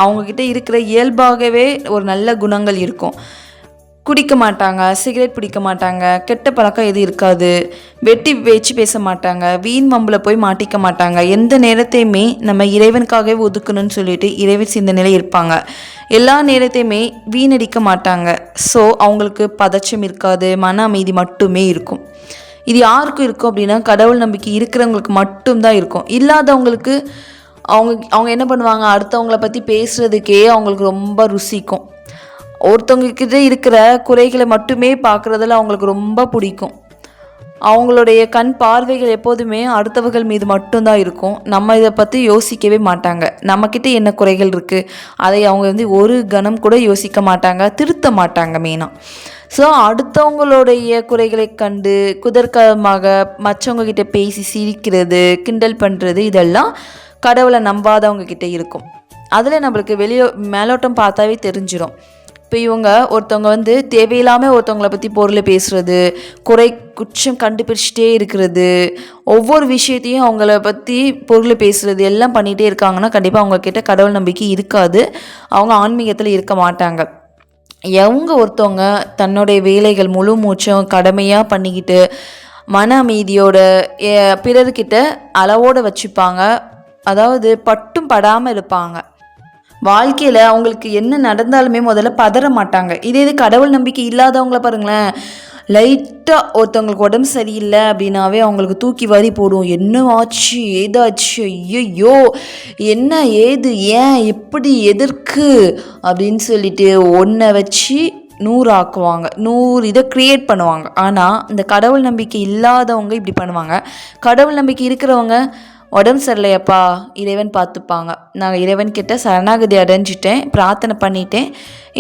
அவங்கக்கிட்ட இருக்கிற இயல்பாகவே ஒரு நல்ல குணங்கள் இருக்கும். குடிக்க மாட்டாங்க, சிகரெட் பிடிக்க மாட்டாங்க, கெட்ட பழக்கம் எதுவும் இருக்காது, வெட்டி பேச்சு பேச மாட்டாங்க, வீண் மம்பில் போய் மாட்டிக்க மாட்டாங்க. எந்த நேரத்தையுமே நம்ம இறைவனுக்காகவே ஒதுக்கணும்னு சொல்லிட்டு இறைவன் சிந்தனையில் இருப்பாங்க. எல்லா நேரத்தையுமே வீணடிக்க மாட்டாங்க. ஸோ அவங்களுக்கு பதச்சம் இருக்காது, மன அமைதி மட்டுமே இருக்கும். இது யாருக்கும் இருக்கும் அப்படின்னா கடவுள் நம்பிக்கை இருக்கிறவங்களுக்கு மட்டும்தான் இருக்கும். இல்லாதவங்களுக்கு அவங்க என்ன பண்ணுவாங்க, அடுத்தவங்கள பற்றி பேசுகிறதுக்கே அவங்களுக்கு ரொம்ப ருசிக்கும். ஒருத்தவங்கக்கிட்ட இருக்கிற குறைகளை மட்டுமே பார்க்குறதுல அவங்களுக்கு ரொம்ப பிடிக்கும். அவங்களுடைய கண் பார்வைகள் எப்போதுமே அடுத்தவர்கள் மீது மட்டும்தான் இருக்கும். நம்ம இதை பற்றி யோசிக்கவே மாட்டாங்க. நம்மக்கிட்ட என்ன குறைகள் இருக்குது அதை அவங்க ஒரு கணம் கூட யோசிக்க மாட்டாங்க, திருத்த மாட்டாங்க மெயினாக. ஸோ அடுத்தவங்களுடைய குறைகளை கண்டு குதர்க்கமாக மற்றவங்கக்கிட்ட பேசி சிரிக்கிறது, கிண்டல் பண்ணுறது, இதெல்லாம் கடவுளை நம்பாதவங்க கிட்ட இருக்கும். அதில் நம்மளுக்கு மேலோட்டம் பார்த்தாவே தெரிஞ்சிடும். இப்போ இவங்க ஒருத்தவங்க தேவையில்லாமல் ஒருத்தவங்களை பற்றி பொருளை பேசுகிறது, குற்றம் கண்டுபிடிச்சிட்டே இருக்கிறது, ஒவ்வொரு விஷயத்தையும் அவங்கள பற்றி பொருளை பேசுகிறது எல்லாம் பண்ணிகிட்டே இருக்காங்கன்னா கண்டிப்பாக அவங்கக்கிட்ட கடவுள் நம்பிக்கை இருக்காது, அவங்க ஆன்மீகத்தில் இருக்க மாட்டாங்க. ஒருத்தவங்க தன்னுடைய வேலைகள் முழு மூச்சும் கடமையாக பண்ணிக்கிட்டு மன அமைதியோட பிறர்கிட்ட அளவோடு வச்சுப்பாங்க, அதாவது பட்டும் படாமல் இருப்பாங்க. வாழ்க்கையில் அவங்களுக்கு என்ன நடந்தாலுமே முதல்ல பதற மாட்டாங்க. இது கடவுள் நம்பிக்கை இல்லாதவங்கள பாருங்களேன், லைட்டாக ஒருத்தவங்களுக்கு உடம்பு சரியில்லை அப்படின்னாவே அவங்களுக்கு தூக்கி வாரி போடும். என்ன ஆச்சு, ஏதாச்சு, ஐயோ என்ன ஏது ஏன் எப்படி எதற்கு அப்படின்னு சொல்லிட்டு ஒன்றை வச்சு 100 ஆக்குவாங்க, 100 இதை க்ரியேட் பண்ணுவாங்க. ஆனால் இந்த கடவுள் நம்பிக்கை இல்லாதவங்க இப்படி பண்ணுவாங்க. கடவுள் நம்பிக்கை இருக்கிறவங்க உடம்பு சரியில்லையப்பா, இறைவன் பார்த்துப்பாங்க, நான் இறைவன்கிட்ட சரணாகதி அடைஞ்சிட்டேன், பிரார்த்தனை பண்ணிட்டேன்,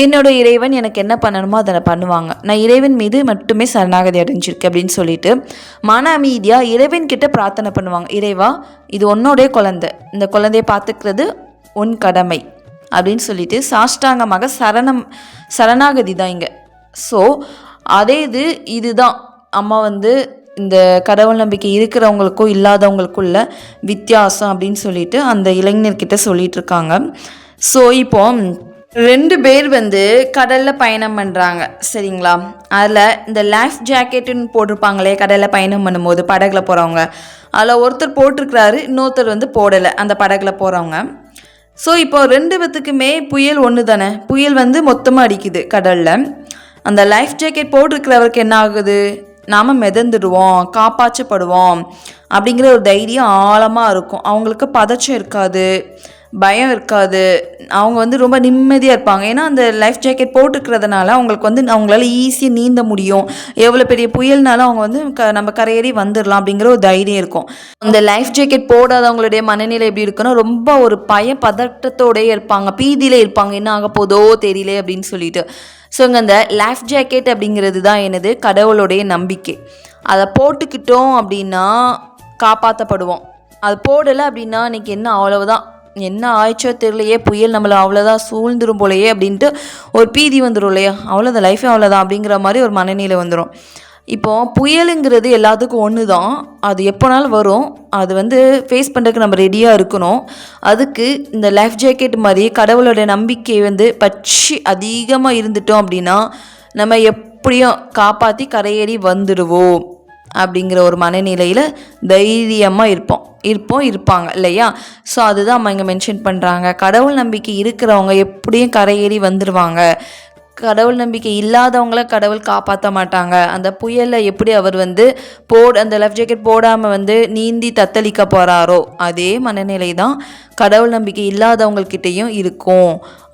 என்னோட இறைவன் எனக்கு என்ன பண்ணணுமோ அதை பண்ணுவாங்க, நான் இறைவன் மீது மட்டுமே சரணாகதி அடைஞ்சிருக்கேன் அப்படின்னு சொல்லிட்டு மன அமைதியாக இறைவன்கிட்ட பிரார்த்தனை பண்ணுவாங்க. இறைவா, இது உன்னோடைய குழந்தை, இந்த குழந்தைய பார்த்துக்கிறது உன் கடமை அப்படின்னு சொல்லிட்டு சாஷ்டாங்கமாக சரணாகதி தான் இங்கே. ஸோ அதே இதுதான் அம்மா இந்த கடவுள் நம்பிக்கை இருக்கிறவங்களுக்கும் இல்லாதவங்களுக்குள்ள வித்தியாசம் அப்படின்னு சொல்லிட்டு அந்த இளைஞர்கிட்ட சொல்லிட்டு இருக்காங்க. ஸோ இப்போ 2 பேர் கடலில் பயணம் பண்ணுறாங்க, சரிங்களா? அதில் இந்த லைஃப் ஜாக்கெட்டுன்னு போட்டிருப்பாங்களே கடலில் பயணம் பண்ணும்போது படகுல போகிறவங்க, அதில் ஒருத்தர் போட்டிருக்கிறாரு, இன்னொருத்தர் போடலை அந்த படகுல போகிறவங்க. ஸோ இப்போ 2 பேத்துக்குமே புயல் ஒன்று தானே, புயல் மொத்தமாக அடிக்குது கடலில். அந்த லைஃப் ஜாக்கெட் போட்டிருக்கிறவருக்கு என்ன ஆகுது, நாம் மிதந்துடுவோம், காப்பாற்றப்படுவோம் அப்படிங்கிற ஒரு தைரியம் ஆழமாக இருக்கும். அவங்களுக்கு பதச்சம் இருக்காது, பயம் இருக்காது, அவங்க ரொம்ப நிம்மதியாக இருப்பாங்க. ஏன்னா அந்த லைஃப் ஜாக்கெட் போட்டுக்கிறதுனால அவங்களுக்கு அவங்களால ஈஸியாக நீந்த முடியும். எவ்வளோ பெரிய புயல்னாலும் அவங்க நம்ம கரையேறி வந்துடலாம் அப்படிங்கிற ஒரு தைரியம் இருக்கும். அந்த லைஃப் ஜாக்கெட் போடாதவங்களுடைய மனநிலை எப்படி இருக்குன்னா ரொம்ப ஒரு பதட்டத்தோடயே இருப்பாங்க, பீதியில் இருப்பாங்க, என்ன ஆக போதோ தெரியல அப்படின்னு சொல்லிட்டு. ஸோ இங்கே அந்த லைஃப் ஜாக்கெட் அப்படிங்கிறது தான் என்னது, கடவுளுடைய நம்பிக்கை. அதை போட்டுக்கிட்டோம் அப்படின்னா காப்பாற்றப்படுவோம், அது போடலை அப்படின்னா இன்றைக்கி என்ன அவ்வளவுதான், என்ன ஆயிடுச்சோ தெரியலையே, புயல் நம்மளை அவ்வளோதான் சூழ்ந்துரும் போலையே அப்படின்ட்டு ஒரு பீதி வந்துடும் இல்லையா, அவ்வளோதான் லைஃபே அவ்வளோதான் அப்படிங்கிற மாதிரி ஒரு மனநிலை வந்துடும். இப்போது புயலுங்கிறது எல்லாத்துக்கும் ஒன்று தான், அது எப்போனாலும் வரும், அது ஃபேஸ் பண்ணுறதுக்கு நம்ம ரெடியாக இருக்கணும். அதுக்கு இந்த லைஃப் ஜாக்கெட் மாதிரி கடவுளோட நம்பிக்கை பற்றி அதிகமாக இருந்துட்டோம் அப்படின்னா நம்ம எப்படியும் காப்பாற்றி கரையேறி வந்துடுவோம் அப்படிங்கிற ஒரு மனநிலையில் தைரியமாக இருப்பாங்க இல்லையா. ஸோ அதுதான் நம்ம இங்கே மென்ஷன் பண்ணுறாங்க. கடவுள் நம்பிக்கை இருக்கிறவங்க எப்படியும் கரையேறி வந்துடுவாங்க, கடவுள் நம்பிக்கை இல்லாதவங்கள கடவுள் காப்பாற்ற மாட்டாங்க. அந்த புயலில் எப்படி அவர் வந்து அந்த லைஃப் ஜாக்கெட் போடாமல் நீந்தி தத்தளிக்க போகிறாரோ அதே மனநிலை தான் கடவுள் நம்பிக்கை இல்லாதவங்கக்கிட்டேயும் இருக்கும்.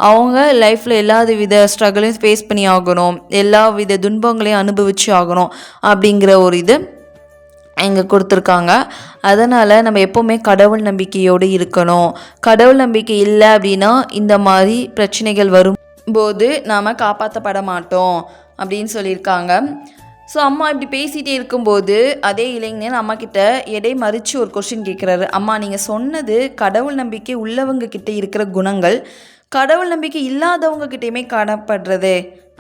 அவங்க லைஃப்பில் எல்லா வித ஸ்ட்ரகிளையும் ஃபேஸ் பண்ணி ஆகணும், எல்லா வித துன்பங்களையும் அனுபவிச்சு ஆகணும் அப்படிங்கிற ஒரு இது இங்கே கொடுத்துருக்காங்க. அதனால் நம்ம எப்போவுமே கடவுள் நம்பிக்கையோடு இருக்கணும். கடவுள் நம்பிக்கை இல்லை அப்படின்னா இந்த மாதிரி பிரச்சனைகள் வரும்போது நாம் காப்பாற்றப்பட மாட்டோம் அப்படின்னு சொல்லியிருக்காங்க. ஸோ அம்மா இப்படி பேசிகிட்டே இருக்கும்போது அதே இளைஞன் அம்மா கிட்ட மறித்து ஒரு கொஸ்டின் கேட்குறாரு. அம்மா, நீங்கள் சொன்னது கடவுள் நம்பிக்கை உள்ளவங்க கிட்ட இருக்கிற குணங்கள் கடவுள் நம்பிக்கை இல்லாதவங்க கிட்டேயுமே காணப்படுறது,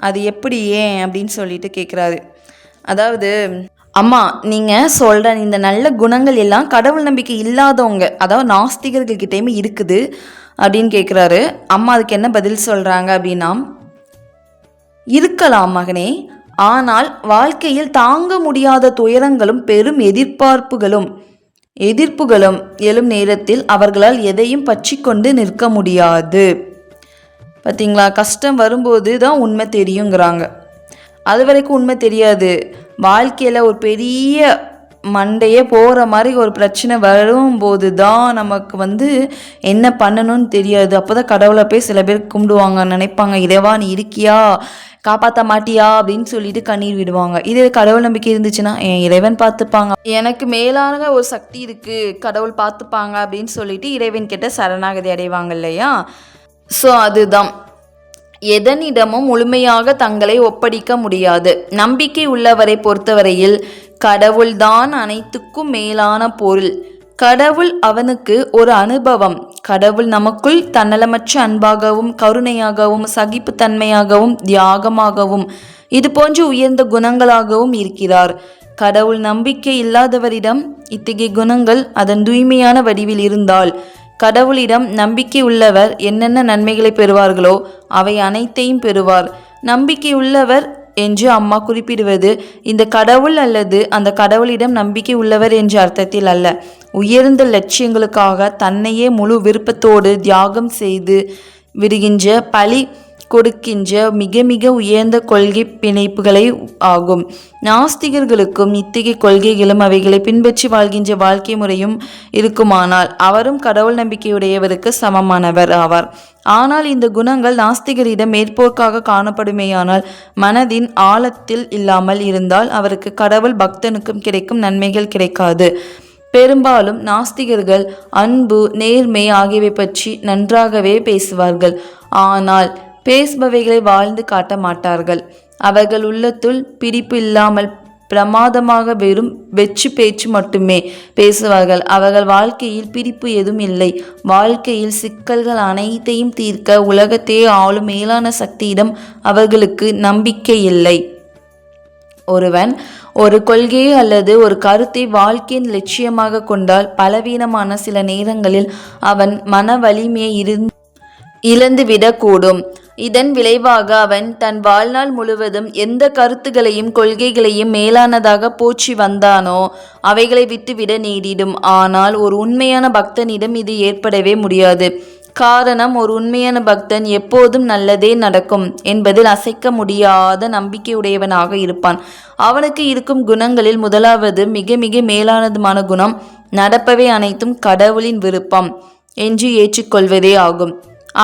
அது எப்படி, ஏன் அப்படின்னு சொல்லிட்டு கேட்குறாரு. அதாவது, அம்மா நீங்கள் சொல்கிற இந்த நல்ல குணங்கள் எல்லாம் கடவுள் நம்பிக்கை இல்லாதவங்க, அதாவது நாஸ்திகர்கள்கிட்டையுமே இருக்குது அப்படின்னு கேட்குறாரு. அம்மா அதுக்கு என்ன பதில் சொல்கிறாங்க அப்படின்னா, இருக்கலாம் மகனே, ஆனால் வாழ்க்கையில் தாங்க முடியாத துயரங்களும் பெரும் எதிர்ப்புகளும் எழும் நேரத்தில் அவர்களால் எதையும் பற்றி கொண்டு நிற்க முடியாது. பார்த்தீங்களா, கஷ்டம் வரும்போது தான் உண்மை தெரியுங்கிறாங்க. அது வரைக்கும் உண்மை தெரியாது. வாழ்க்கையில் ஒரு பெரிய மண்டையே போகிற மாதிரி ஒரு பிரச்சனை வரும்போது தான் நமக்கு என்ன பண்ணணும்னு தெரியாது. அப்போ தான் கடவுளை போய் சில பேர் கும்பிடுவாங்க, நினைப்பாங்க, இறைவா நீ இருக்கியா, காப்பாற்ற மாட்டியா அப்படின்னு சொல்லிட்டு கண்ணீர் விடுவாங்க. இதே கடவுள் நம்பிக்கை இருந்துச்சுன்னா என் இறைவன் பார்த்துப்பாங்க, எனக்கு மேலான ஒரு சக்தி இருக்குது, கடவுள் பார்த்துப்பாங்க அப்படின்னு சொல்லிட்டு இறைவன் கிட்ட சரணாகதி அடைவாங்க இல்லையா. ஸோ அதுதான், எதனிடமும் முழுமையாக தங்களை ஒப்படைக்க முடியாது. நம்பிக்கை உள்ளவரை பொறுத்தவரையில் கடவுள்தான் அனைத்துக்கும் மேலான பொருள். கடவுள் அவனுக்கு ஒரு அனுபவம். கடவுள் நமக்குள் தன்னலமற்ற அன்பாகவும் கருணையாகவும் சகிப்புத்தன்மையாகவும் தியாகமாகவும் இது போன்ற உயர்ந்த குணங்களாகவும் இருக்கிறார். கடவுள் நம்பிக்கை இல்லாதவரிடம் இத்தகைய குணங்கள் அதன் தூய்மையான வடிவில் இருந்தால் கடவுளிடம் நம்பிக்கை உள்ளவர் என்னென்ன நன்மைகளை பெறுவார்களோ அவை அனைத்தையும் பெறுவார். நம்பிக்கை உள்ளவர் என்று அம்மா குறிப்பிடுவது இந்த கடவுள் அல்லது அந்த கடவுளிடம் நம்பிக்கை உள்ளவர் என்ற அர்த்தத்தில் அல்ல. உயர்ந்த லட்சியங்களுக்காக தன்னையே முழு விருப்பத்தோடு தியாகம் செய்து விடுகின்ற, பலி கொடுக்கின்ற மிக மிக உயர்ந்த கொள்கை பிணைப்புகளை ஆகும். நாஸ்திகர்களுக்கும் இத்தகைய கொள்கைகளும் அவைகளை பின்பற்றி வாழ்கின்ற வாழ்க்கை முறையும் இருக்குமானால் அவரும் கடவுள் நம்பிக்கையுடையவருக்கு சமமானவர் ஆவார். ஆனால் இந்த குணங்கள் நாஸ்திகரிடம் மேற்போக்காக காணப்படுமேயானால் மனதின் ஆழத்தில் இல்லாமல் இருந்தால் அவருக்கு கடவுள் பக்தனுக்கும் கிடைக்கும் நன்மைகள் கிடைக்காது. பெரும்பாலும் நாஸ்திகர்கள் அன்பு, நேர்மை ஆகியவை பற்றி நன்றாகவே பேசுவார்கள். ஆனால் பேசுபவைகளை வாழ்ந்து காட்ட மாட்டார்கள். அவர்கள் உள்ளத்துள் பிடிப்பு இல்லாமல் பிரமாதமாக வெறும் வெச்சு பேச்சு மட்டுமே பேசுவார்கள். அவர்கள் வாழ்க்கையில் பிடிப்பு எதுவும் இல்லை. வாழ்க்கையில் சிக்கல்கள் அனைத்தையும் தீர்க்க உலகத்தையே ஆளும் மேலான சக்தியிடம் அவர்களுக்கு நம்பிக்கை இல்லை. ஒருவன் ஒரு கொள்கையை அல்லது ஒரு கருத்தை வாழ்க்கையின் லட்சியமாக கொண்டால் பலவீனமான சில நேரங்களில் அவன் மன வலிமையை இழந்துவிடக்கூடும். இதன் விளைவாக அவன் தன் வாழ்நாள் முழுவதும் எந்த கருத்துகளையும் கொள்கைகளையும் மேலானதாக போற்றி வந்தானோ அவைகளை விட்டுவிட நேரிடும். ஆனால் ஒரு உண்மையான பக்தனிடம் இது ஏற்படவே முடியாது. காரணம், ஒரு உண்மையான பக்தன் எப்போதும் நல்லதே நடக்கும் என்பதில் அசைக்க முடியாத நம்பிக்கையுடையவனாக இருப்பான். அவனுக்கு இருக்கும் குணங்களில் முதலாவது மிக மிக மேலானதுமான குணம் நடப்பவை அனைத்தும் கடவுளின் விருப்பம் என்று ஏற்றுக்கொள்வதே ஆகும்.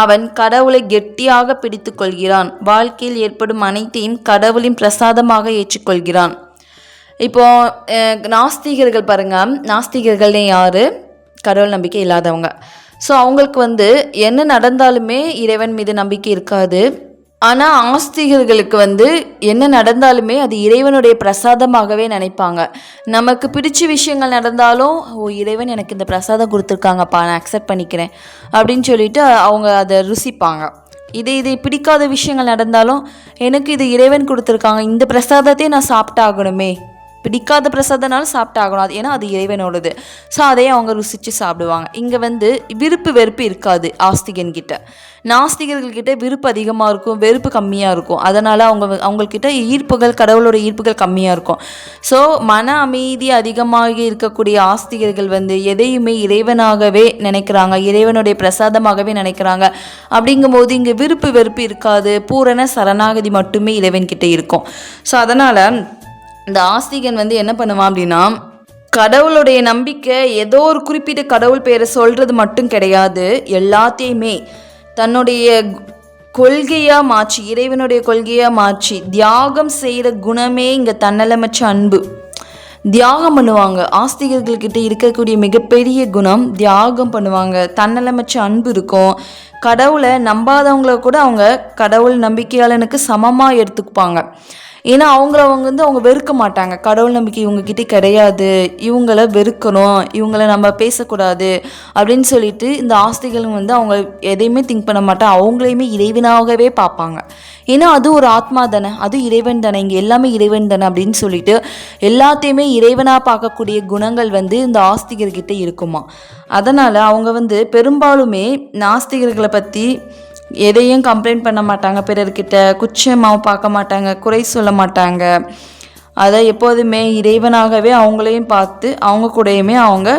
அவன் கடவுளை கெட்டியாக பிடித்து கொள்கிறான். வாழ்க்கையில் ஏற்படும் அனைத்தையும் கடவுளின் பிரசாதமாக ஏற்றுக்கொள்கிறான். இப்போ நாஸ்திகர்கள் பாருங்க, நாஸ்திகர்கள்னே யாரு? கடவுள் நம்பிக்கை இல்லாதவங்க. ஸோ அவங்களுக்கு என்ன நடந்தாலுமே இறைவன் மீது நம்பிக்கை இருக்காது. ஆனால் ஆஸ்திகர்களுக்கு என்ன நடந்தாலுமே அது இறைவனுடைய பிரசாதமாகவே நினைப்பாங்க. நமக்கு பிடிச்ச விஷயங்கள் நடந்தாலும், ஓ இறைவன் எனக்கு இந்த பிரசாதம் கொடுத்துருக்காங்கப்பா, நான் அக்செப்ட் பண்ணிக்கிறேன் அப்படின்னு சொல்லிட்டு அவங்க அதை ருசிப்பாங்க. இதை பிடிக்காத விஷயங்கள் நடந்தாலும் எனக்கு இது இறைவன் கொடுத்துருக்காங்க, இந்த பிரசாதத்தையே நான் சாப்பிட்டாகணுமே பிடிக்காத பிரசாதனாலும் சாப்பிட்டாகணும், அது ஏன்னா அது இறைவனோடது. ஸோ அதையே அவங்க ருசித்து சாப்பிடுவாங்க. இங்கே வந்து விருப்பு வெறுப்பு இருக்காது ஆஸ்திகன்கிட்ட. நாஸ்திகர்கள்கிட்ட விருப்பு அதிகமாக இருக்கும், வெறுப்பு கம்மியாக இருக்கும். அதனால் அவங்கக்கிட்ட ஈர்ப்புகள், கடவுளோட ஈர்ப்புகள் கம்மியாக இருக்கும். ஸோ மன அமைதி அதிகமாக இருக்கக்கூடிய ஆஸ்திகர்கள் வந்து எதையுமே இறைவனாகவே நினைக்கிறாங்க, இறைவனுடைய பிரசாதமாகவே நினைக்கிறாங்க. அப்படிங்கும்போது இங்கே விருப்பு வெறுப்பு இருக்காது, பூரண சரணாகதி மட்டுமே இறைவன்கிட்ட இருக்கும். ஸோ அதனால் இந்த ஆஸ்திகன் வந்து என்ன பண்ணுவான் அப்படின்னா, கடவுளுடைய நம்பிக்கை ஏதோ ஒரு குறிப்பிட்ட கடவுள் பேரை சொல்கிறது மட்டும் கிடையாது, எல்லாத்தையுமே தன்னுடைய கொள்கையாக மாற்றி, இறைவனுடைய கொள்கையாக மாற்றி தியாகம் செய்கிற குணமே இங்கே தன்னலமற்ற அன்பு. தியாகம் பண்ணுவாங்க. ஆஸ்திகர்கள்கிட்ட இருக்கக்கூடிய மிகப்பெரிய குணம் தியாகம் பண்ணுவாங்க, தன்னலமற்ற அன்பு இருக்கும். கடவுளை நம்பாதவங்கள கூட அவங்க கடவுள் நம்பிக்கையாளனுக்கு சமமாக எடுத்துக்குப்பாங்க. ஏன்னா அவங்க வந்து அவங்க வெறுக்க மாட்டாங்க. கடவுள் நம்பிக்கை இவங்ககிட்ட கிடையாது, இவங்கள வெறுக்கணும், இவங்கள நம்ம பேசக்கூடாது அப்படின்னு சொல்லிட்டு இந்த ஆஸ்திகளும் வந்து அவங்க எதையுமே திங்க் பண்ண மாட்டாங்க. அவங்களையுமே இறைவனாகவே பார்ப்பாங்க. ஏன்னா அது ஒரு ஆத்மா தானே, அது இறைவன் தானே, இங்கே எல்லாமே இறைவன் தானே அப்படின்னு சொல்லிட்டு எல்லாத்தையுமே இறைவனாக பார்க்கக்கூடிய குணங்கள் வந்து இந்த ஆஸ்திகர்கிட்ட இருக்குமா. அதனால் அவங்க வந்து பெரும்பாலுமே நாஸ்திகர்களை பற்றி எதையும் கம்ப்ளைண்ட் பண்ண மாட்டாங்க, பிறர்கிட்ட குச்சமாக பார்க்க மாட்டாங்க, குறை சொல்ல மாட்டாங்க. அதை எப்போதுமே இறைவனாகவே அவங்களையும் பார்த்து அவங்க கூடயுமே அவங்க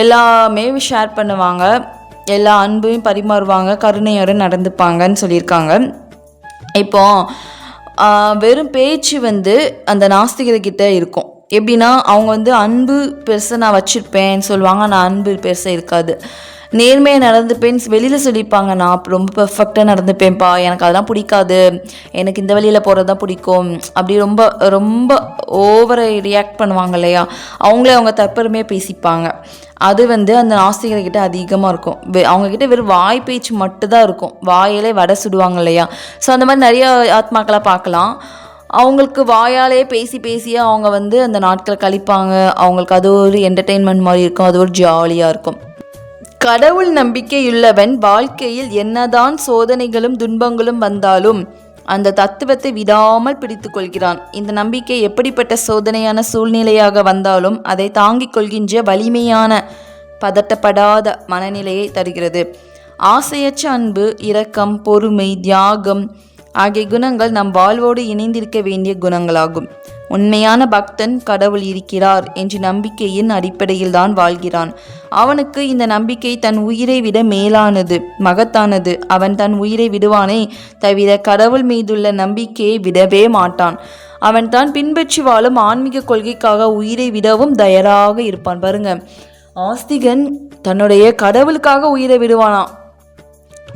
எல்லாமே ஷேர் பண்ணுவாங்க, எல்லா அன்பையும் பரிமாறுவாங்க, கருணையோடு நடந்துப்பாங்கன்னு சொல்லியிருக்காங்க. இப்போ வெறும் பேச்சு வந்து அந்த நாஸ்திகர்கிட்ட இருக்கும். எப்படின்னா அவங்க வந்து அன்பு பெருசாக நான் வச்சுருப்பேன்னு சொல்லுவாங்க, நான் அன்பு பெருசாக இருக்காது. நேர்மையாக நடந்துப்பேன் வெளியில் சொல்லியிருப்பாங்க, நான் ரொம்ப பெர்ஃபெக்டாக நடந்துப்பேன்ப்பா, எனக்கு அதெல்லாம் பிடிக்காது, எனக்கு இந்த வழியில் போகிறது தான் பிடிக்கும், அப்படி ரொம்ப ரொம்ப ஓவரை ரியாக்ட் பண்ணுவாங்க இல்லையா, அவங்க தற்பெருமையாக பேசிப்பாங்க. அது வந்து அந்த நாஸ்திகர்கிட்ட அதிகமாக இருக்கும். அவங்கக்கிட்ட வெறும் வாய் பேச்சு மட்டும்தான் இருக்கும், வாயிலே வடை சுடுவாங்க இல்லையா. ஸோ அந்த மாதிரி நிறைய ஆத்மாக்களாக பார்க்கலாம். அவங்களுக்கு வாயாலே பேசி பேசியே அவங்க வந்து அந்த நாட்களை கழிப்பாங்க. அவங்களுக்கு அது ஒரு என்டர்டெயின்மெண்ட் மாதிரி இருக்கும், அது ஒரு ஜாலியாக இருக்கும். கடவுள் நம்பிக்கையுள்ளவன் வாழ்க்கையில் என்னதான் சோதனைகளும் துன்பங்களும் வந்தாலும் அந்த தத்துவத்தை விடாமல் பிடித்து கொள்கிறான். இந்த நம்பிக்கை எப்படிப்பட்ட சோதனையான சூழ்நிலையாக வந்தாலும் அதை தாங்கிக் கொள்கின்ற வலிமையான பதட்டப்படாத மனநிலையை தருகிறது. ஆசையற்ற அன்பு, இரக்கம், பொறுமை, தியாகம் ஆகிய குணங்கள் நம் வாழ்வோடு இணைந்திருக்க வேண்டிய குணங்களாகும். உண்மையான பக்தன் கடவுள் இருக்கிறார் என்ற நம்பிக்கையின் அடிப்படையில் தான் வாழ்கிறான். அவனுக்கு இந்த நம்பிக்கை தன் உயிரை விட மேலானது, மகத்தானது. அவன் தன் உயிரை விடுவானே தவிர கடவுள் மீதுள்ள நம்பிக்கையை விடவே மாட்டான். அவன் தான் பின்பற்றி வாழும் ஆன்மீக கொள்கைக்காக உயிரை விடவும் தயாராக இருப்பான். பாருங்க, ஆஸ்திகன் தன்னுடைய கடவுளுக்காக உயிரை விடுவானாம்.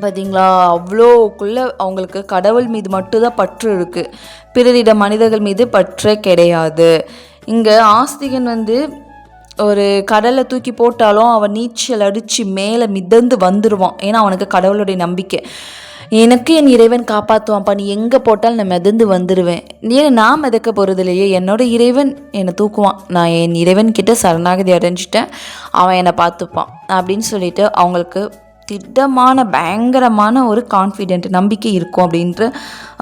பார்த்தீங்களா, அவ்வளோக்குள்ளே அவங்களுக்கு கடவுள் மீது மட்டும்தான் பற்று இருக்குது, பிறரிட மனிதர்கள் மீது பற்றே கிடையாது. இங்கே ஆஸ்திகன் வந்து ஒரு கடலை தூக்கி போட்டாலும் அவன் நீச்சல் அடித்து மேலே மிதந்து வந்துடுவான். ஏன்னா அவனுக்கு கடவுளுடைய நம்பிக்கை. எனக்கு என் இறைவன் காப்பாற்றுவான்ப்பா, நீ எங்கே போட்டாலும் நான் மிதந்து வந்துடுவேன், ஏன் நான் மிதக்க போகிறது இல்லையே, என்னோட இறைவன் என்னை தூக்குவான், நான் என் இறைவன் கிட்ட சரணாகதி அடைஞ்சிட்டேன், அவன் என்னை பார்த்துப்பான் அப்படின்னு சொல்லிட்டு அவங்களுக்கு திட்டமான பயங்கரமான ஒரு கான்ஃபிடென்ட் நம்பிக்கை இருக்கும் அப்படின்ட்டு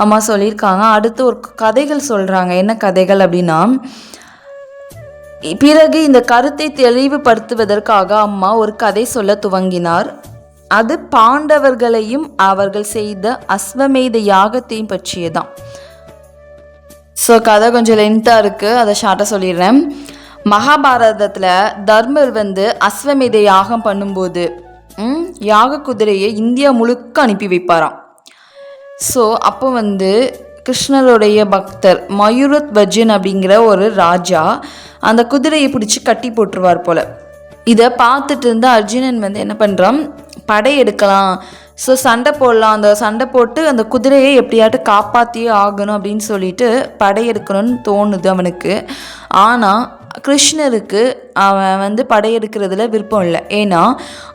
அம்மா சொல்லியிருக்காங்க. அடுத்து ஒரு கதைகள் சொல்கிறாங்க. என்ன கதைகள் அப்படின்னா, பிறகு இந்த கருத்தை தெளிவுபடுத்துவதற்காக அம்மா ஒரு கதை சொல்ல துவங்கினார். அது பாண்டவர்களையும் அவர்கள் செய்த அஸ்வமேத யாகத்தையும் பற்றியதான். ஸோ கதை கொஞ்சம் லென்த்தாக இருக்குது, அதை ஷார்ட்டாக சொல்லிடுறேன். மகாபாரதத்தில் தர்மர் வந்து அஸ்வமேத யாகம் பண்ணும்போது யாக குதிரையை இந்தியா முழுக்க அனுப்பி வைப்பாராம். ஸோ அப்போ வந்து கிருஷ்ணருடைய பக்தர் மயூரத்வஜன் அப்படிங்கிற ஒரு ராஜா அந்த குதிரையை பிடிச்சி கட்டி போட்டுருவார் போல். இதை பார்த்துட்டு இருந்த அர்ஜுனன் வந்து என்ன பண்ணுறான், படை எடுக்கலாம், ஸோ சண்டை போடலாம், அந்த சண்டை போட்டு அந்த குதிரையை எப்படியாட்டு காப்பாற்றியே ஆகணும் அப்படின்னு சொல்லிட்டு படையெடுக்கணும்னு தோணுது அவனுக்கு. ஆனால் கிருஷ்ணருக்கு அவன் வந்து படையெடுக்கிறதுல விருப்பம் இல்லை. ஏன்னா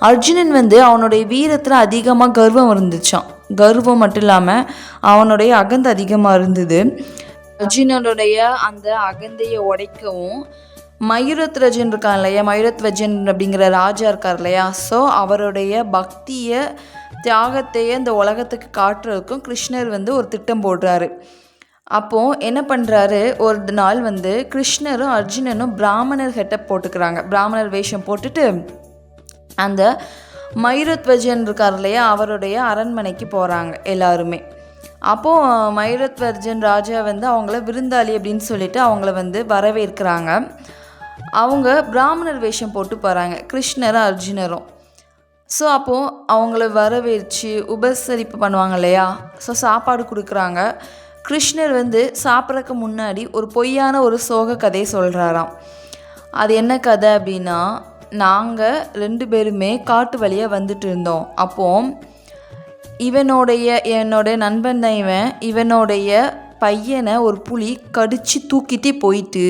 அர்ஜுனன் வந்து அவனுடைய வீரத்தில் அதிகமாக கர்வம் இருந்துச்சான். கர்வம் மட்டும் இல்லாமல் அவனுடைய அகந்தை அதிகமாக இருந்தது. அர்ஜுனனுடைய அந்த அகந்தையை உடைக்கவும் மயூரத்வஜன் இருக்கான் இல்லையா, மயூரத்வஜன் அப்படிங்கிற ராஜா இருக்கார் இல்லையா, ஸோ அவருடைய பக்தியை தியாகத்தையே இந்த உலகத்துக்கு காட்டுறதுக்கும் கிருஷ்ணர் வந்து ஒரு திட்டம் போடுறாரு. அப்போது என்ன பண்ணுறாரு, ஒரு நாள் வந்து கிருஷ்ணரும் அர்ஜுனனும் பிராமணர் கெட்டப் போட்டுக்கிறாங்க. பிராமணர் வேஷம் போட்டுட்டு அந்த மயூரத்வஜன் இருக்கார் இல்லையா, அவருடைய அரண்மனைக்கு போகிறாங்க எல்லாருமே. அப்போது மயூரத்வஜன் ராஜா வந்து அவங்கள விருந்தாளி அப்படின்னு சொல்லிட்டு அவங்கள வந்து வரவேற்கிறாங்க. அவங்க பிராமணர் வேஷம் போட்டு போகிறாங்க, கிருஷ்ணரும் அர்ஜுனரும். ஸோ அப்போது அவங்கள வரவேற்று உபசரிப்பு பண்ணுவாங்க இல்லையா, ஸோ சாப்பாடு கொடுக்குறாங்க. கிருஷ்ணர் வந்து சாப்பிட்றதுக்கு முன்னாடி ஒரு பொய்யான ஒரு சோக கதையை சொல்கிறாராம். அது என்ன கதை அப்படின்னா, நாங்கள் 2 பேருமே காட்டு வழியாக வந்துட்டு இருந்தோம். அப்போது என்னோடைய நண்பன் தான் இவனுடைய பையனை ஒரு புலி கடித்து தூக்கிட்டே போயிட்டு,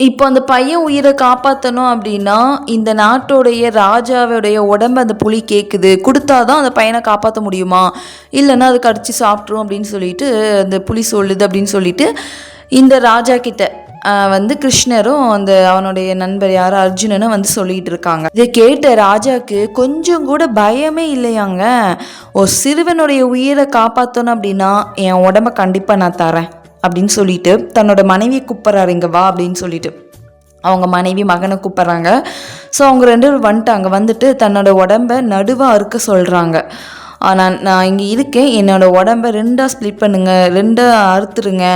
இப்போ அந்த பையன் உயிரை காப்பாற்றணும் அப்படின்னா இந்த நாட்டோடைய ராஜாவுடைய உடம்பு அந்த புலி கேட்குது, கொடுத்தாதான் அந்த பையனை காப்பாற்ற முடியுமா, இல்லைன்னா அது கடிச்சு சாப்பிட்ரும் அப்படின்னு சொல்லிட்டு அந்த புலி சொல்லுது அப்படின்னு சொல்லிட்டு இந்த ராஜா கிட்ட வந்து கிருஷ்ணரும் அந்த அவனுடைய நண்பர் யார் அர்ஜுனனும் வந்து சொல்லிகிட்டு இருக்காங்க. இதை கேட்ட ராஜாவுக்கு கொஞ்சம் கூட பயமே இல்லையாங்க. ஒரு சிறுவனுடைய உயிரை காப்பாற்றணும் அப்படின்னா என் உடம்ப கண்டிப்பாக நான் தரேன் அப்படின்னு சொல்லிட்டு தன்னோட மனைவியை கூப்பிட்றாரு, இங்கே வா அப்படின்னு சொல்லிட்டு. அவங்க மனைவி மகனை கூப்பிட்றாங்க. ஸோ அவங்க 2 பேரும் வந்துட்டாங்க. வந்துட்டு தன்னோட உடம்பை நடுவாக அறுக்க சொல்கிறாங்க. நான் இங்கே இருக்கேன், என்னோடய உடம்பை 2ஆக ஸ்ப்ளிட் பண்ணுங்க, 2ஆக அறுத்துருங்க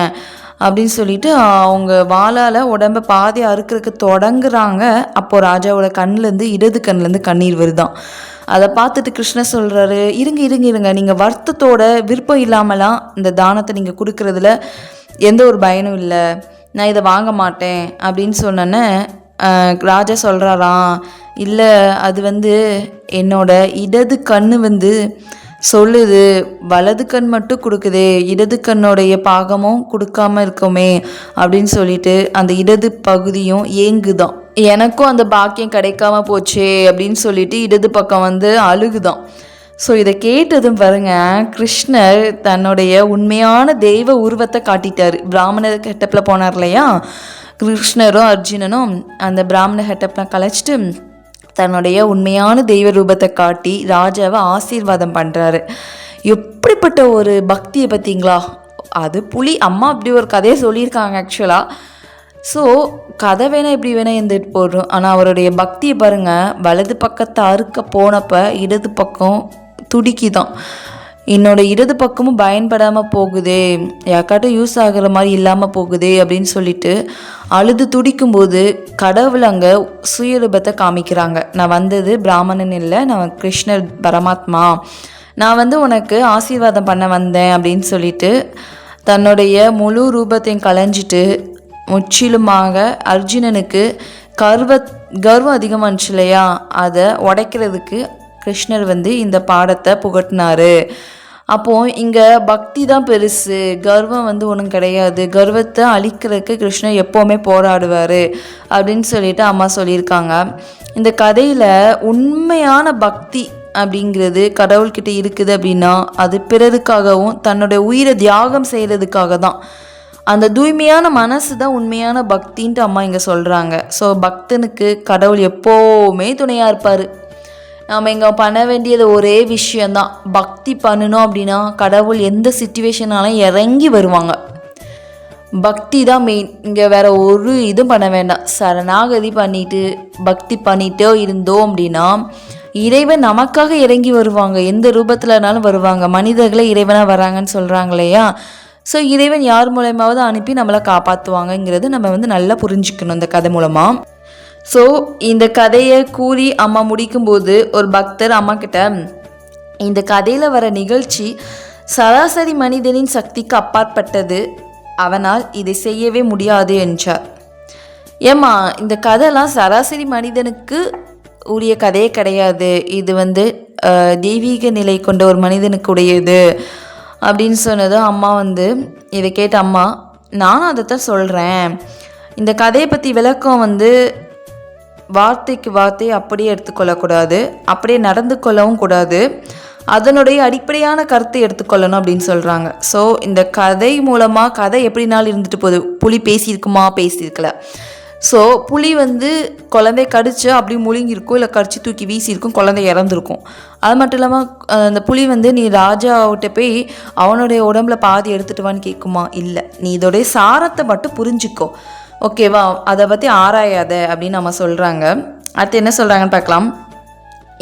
அப்படின்னு சொல்லிட்டு அவங்க வாளால் உடம்பை பாதி அறுக்கிறதுக்கு தொடங்குறாங்க. அப்போது ராஜாவோட கண்ணிலேருந்து இடது கண்ணிலேருந்து கண்ணீர் வருதான். அதை பார்த்துட்டு கிருஷ்ணர் சொல்கிறாரு, இருங்க, நீங்கள் வருத்தத்தோட விருப்பம் இல்லாமலாம் இந்த தானத்தை நீங்கள் கொடுக்குறதுல எந்த ஒரு பயனும் இல்லை, நான் இதை வாங்க மாட்டேன் அப்படின்னு சொன்னோன்னே ராஜா சொல்கிறாராம், இல்லை அது வந்து என்னோட இடது கண்ணு வந்து சொல்லுது, வலது கண் மட்டும் கொடுக்குதே, இடது கண்ணுடைய பாகமும் கொடுக்காம இருக்கோமே அப்படின்னு சொல்லிட்டு அந்த இடது பகுதியும் ஏங்குதான். எனக்கும் அந்த பாக்கியம் கிடைக்காம போச்சே அப்படின்னு சொல்லிட்டு இடது பக்கம் வந்து அழுகுதான். ஸோ இதை கேட்டதும் பாருங்க, கிருஷ்ணர் தன்னுடைய உண்மையான தெய்வ உருவத்தை காட்டிட்டார். பிராமணர் கெட்டப்பில் போனார் இல்லையா, கிருஷ்ணரும் அர்ஜுனனும் அந்த பிராமண கெட்டப்லாம் கலைச்சிட்டு தன்னுடைய உண்மையான தெய்வ ரூபத்தை காட்டி ராஜாவை ஆசீர்வாதம் பண்ணுறாரு. எப்படிப்பட்ட ஒரு பக்தியை பார்த்தீங்களா. அது புலி அம்மா அப்படி ஒரு கதையை சொல்லியிருக்காங்க ஆக்சுவலாக. ஸோ கதை வேணால் இப்படி வேணால் இருந்துட்டு போடுறோம், ஆனால் அவருடைய பக்தியை பாருங்கள். வலது பக்கத்தை அறுக்க போனப்போ இடது பக்கம் துடிக்கிதான். என்னோடய இடது பக்கமும் பயன்படாமல் போகுதே, யாருக்காட்டும் யூஸ் ஆகிற மாதிரி இல்லாமல் போகுதே அப்படின்னு சொல்லிட்டு அழுது துடிக்கும்போது கடவுள் அங்கே சுயரூபத்தை காமிக்கிறாங்க. நான் வந்தது பிராமணன் இல்லை, நான் கிருஷ்ணர் பரமாத்மா, நான் வந்து உனக்கு ஆசீர்வாதம் பண்ண வந்தேன் அப்படின்னு சொல்லிட்டு தன்னுடைய முழு ரூபத்தையும் கலைஞ்சிட்டு முற்றிலுமாக அர்ஜுனனுக்கு கர்வம் அதிகமானுச்சு இல்லையா, அதை உடைக்கிறதுக்கு கிருஷ்ணர் வந்து இந்த பாடத்தை புகட்டினார். அப்போது இங்கே பக்தி தான் பெருசு, கர்வம் வந்து ஒன்றும் கிடையாது, கர்வத்தை அழிக்கிறதுக்கு கிருஷ்ணர் எப்போவுமே போராடுவார் அப்படின்னு சொல்லிட்டு அம்மா சொல்லியிருக்காங்க. இந்த கதையில் உண்மையான பக்தி அப்படிங்கிறது கடவுள்கிட்ட இருக்குது அப்படின்னா அது பிறருக்காகவும் தன்னுடைய உயிரை தியாகம் செய்கிறதுக்காக தான். அந்த தூய்மையான மனசு தான் உண்மையான பக்தின்ட்டு அம்மா இங்கே சொல்கிறாங்க. ஸோ பக்தனுக்கு கடவுள் எப்போவுமே துணையாக இருப்பார். நாம் இங்கே பண்ண வேண்டியது ஒரே விஷயந்தான், பக்தி பண்ணணும் அப்படின்னா கடவுள் எந்த சிச்சுவேஷனாலும் இறங்கி வருவாங்க. பக்தி தான் மெயின். இங்கே வேறு ஒரு இதுவும் பண்ண வேண்டாம். சரணாகதி பண்ணிட்டு பக்தி பண்ணிட்டே இருந்தோம் அப்படின்னா இறைவன் நமக்காக இறங்கி வருவாங்க. எந்த ரூபத்தில்னாலும் வருவாங்க. மனிதர்களே இறைவனாக வராங்கன்னு சொல்கிறாங்க இல்லையா. ஸோ இறைவன் யார் மூலமாவது அனுப்பி நம்மளை காப்பாற்றுவாங்கங்கிறது நம்ம வந்து நல்லா புரிஞ்சுக்கணும் இந்த கதை மூலமாக. ஸோ இந்த கதையை கூறி அம்மா முடிக்கும்போது ஒரு பக்தர் அம்மா கிட்ட, இந்த கதையில் வர நிகழ்ச்சி சராசரி மனிதனின் சக்திக்கு அப்பாற்பட்டது, அவனால் இதை செய்யவே முடியாது என்றார். ஏம்மா இந்த கதைலாம் சராசரி மனிதனுக்கு உரிய கதையே கிடையாது, இது வந்து தெய்வீக நிலை கொண்ட ஒரு மனிதனுக்கு உடையது அப்படின்னு சொன்னதும் அம்மா வந்து இதை கேட்ட அம்மா, நானும் அதைத்தான் சொல்கிறேன், இந்த கதையை பற்றி விளக்கம் வந்து வார்த்தைக்கு வார்த்தை அப்படியே எடுத்துக்கொள்ளக்கூடாது, அப்படியே நடந்து கொள்ளவும் கூடாது, அதனுடைய அடிப்படையான கருத்தை எடுத்துக்கொள்ளணும் அப்படின்னு சொல்கிறாங்க. ஸோ இந்த கதை மூலமாக கதை எப்படினாலும் இருந்துட்டு போகுது, புலி பேசியிருக்குமா பேசியிருக்கல, ஸோ புலி வந்து குழந்தைய கடிச்சு அப்படி முழுங்கியிருக்கும், இல்லை கடிச்சு தூக்கி வீசியிருக்கும், குழந்தை இறந்துருக்கும். அது மட்டும் இல்லாமல் அந்த புலி வந்து நீ ராஜாவிட்ட போய் அவனுடைய உடம்புல பாதி எடுத்துட்டு வான்னு கேட்குமா? இல்லை, நீ இதோடைய சாரத்தை மட்டும் புரிஞ்சுக்கோ, ஓகேவா, அதை பற்றி ஆராயாத அப்படின்னு நம்ம சொல்கிறாங்க. அடுத்து என்ன சொல்கிறாங்கன்னு பார்க்கலாம்.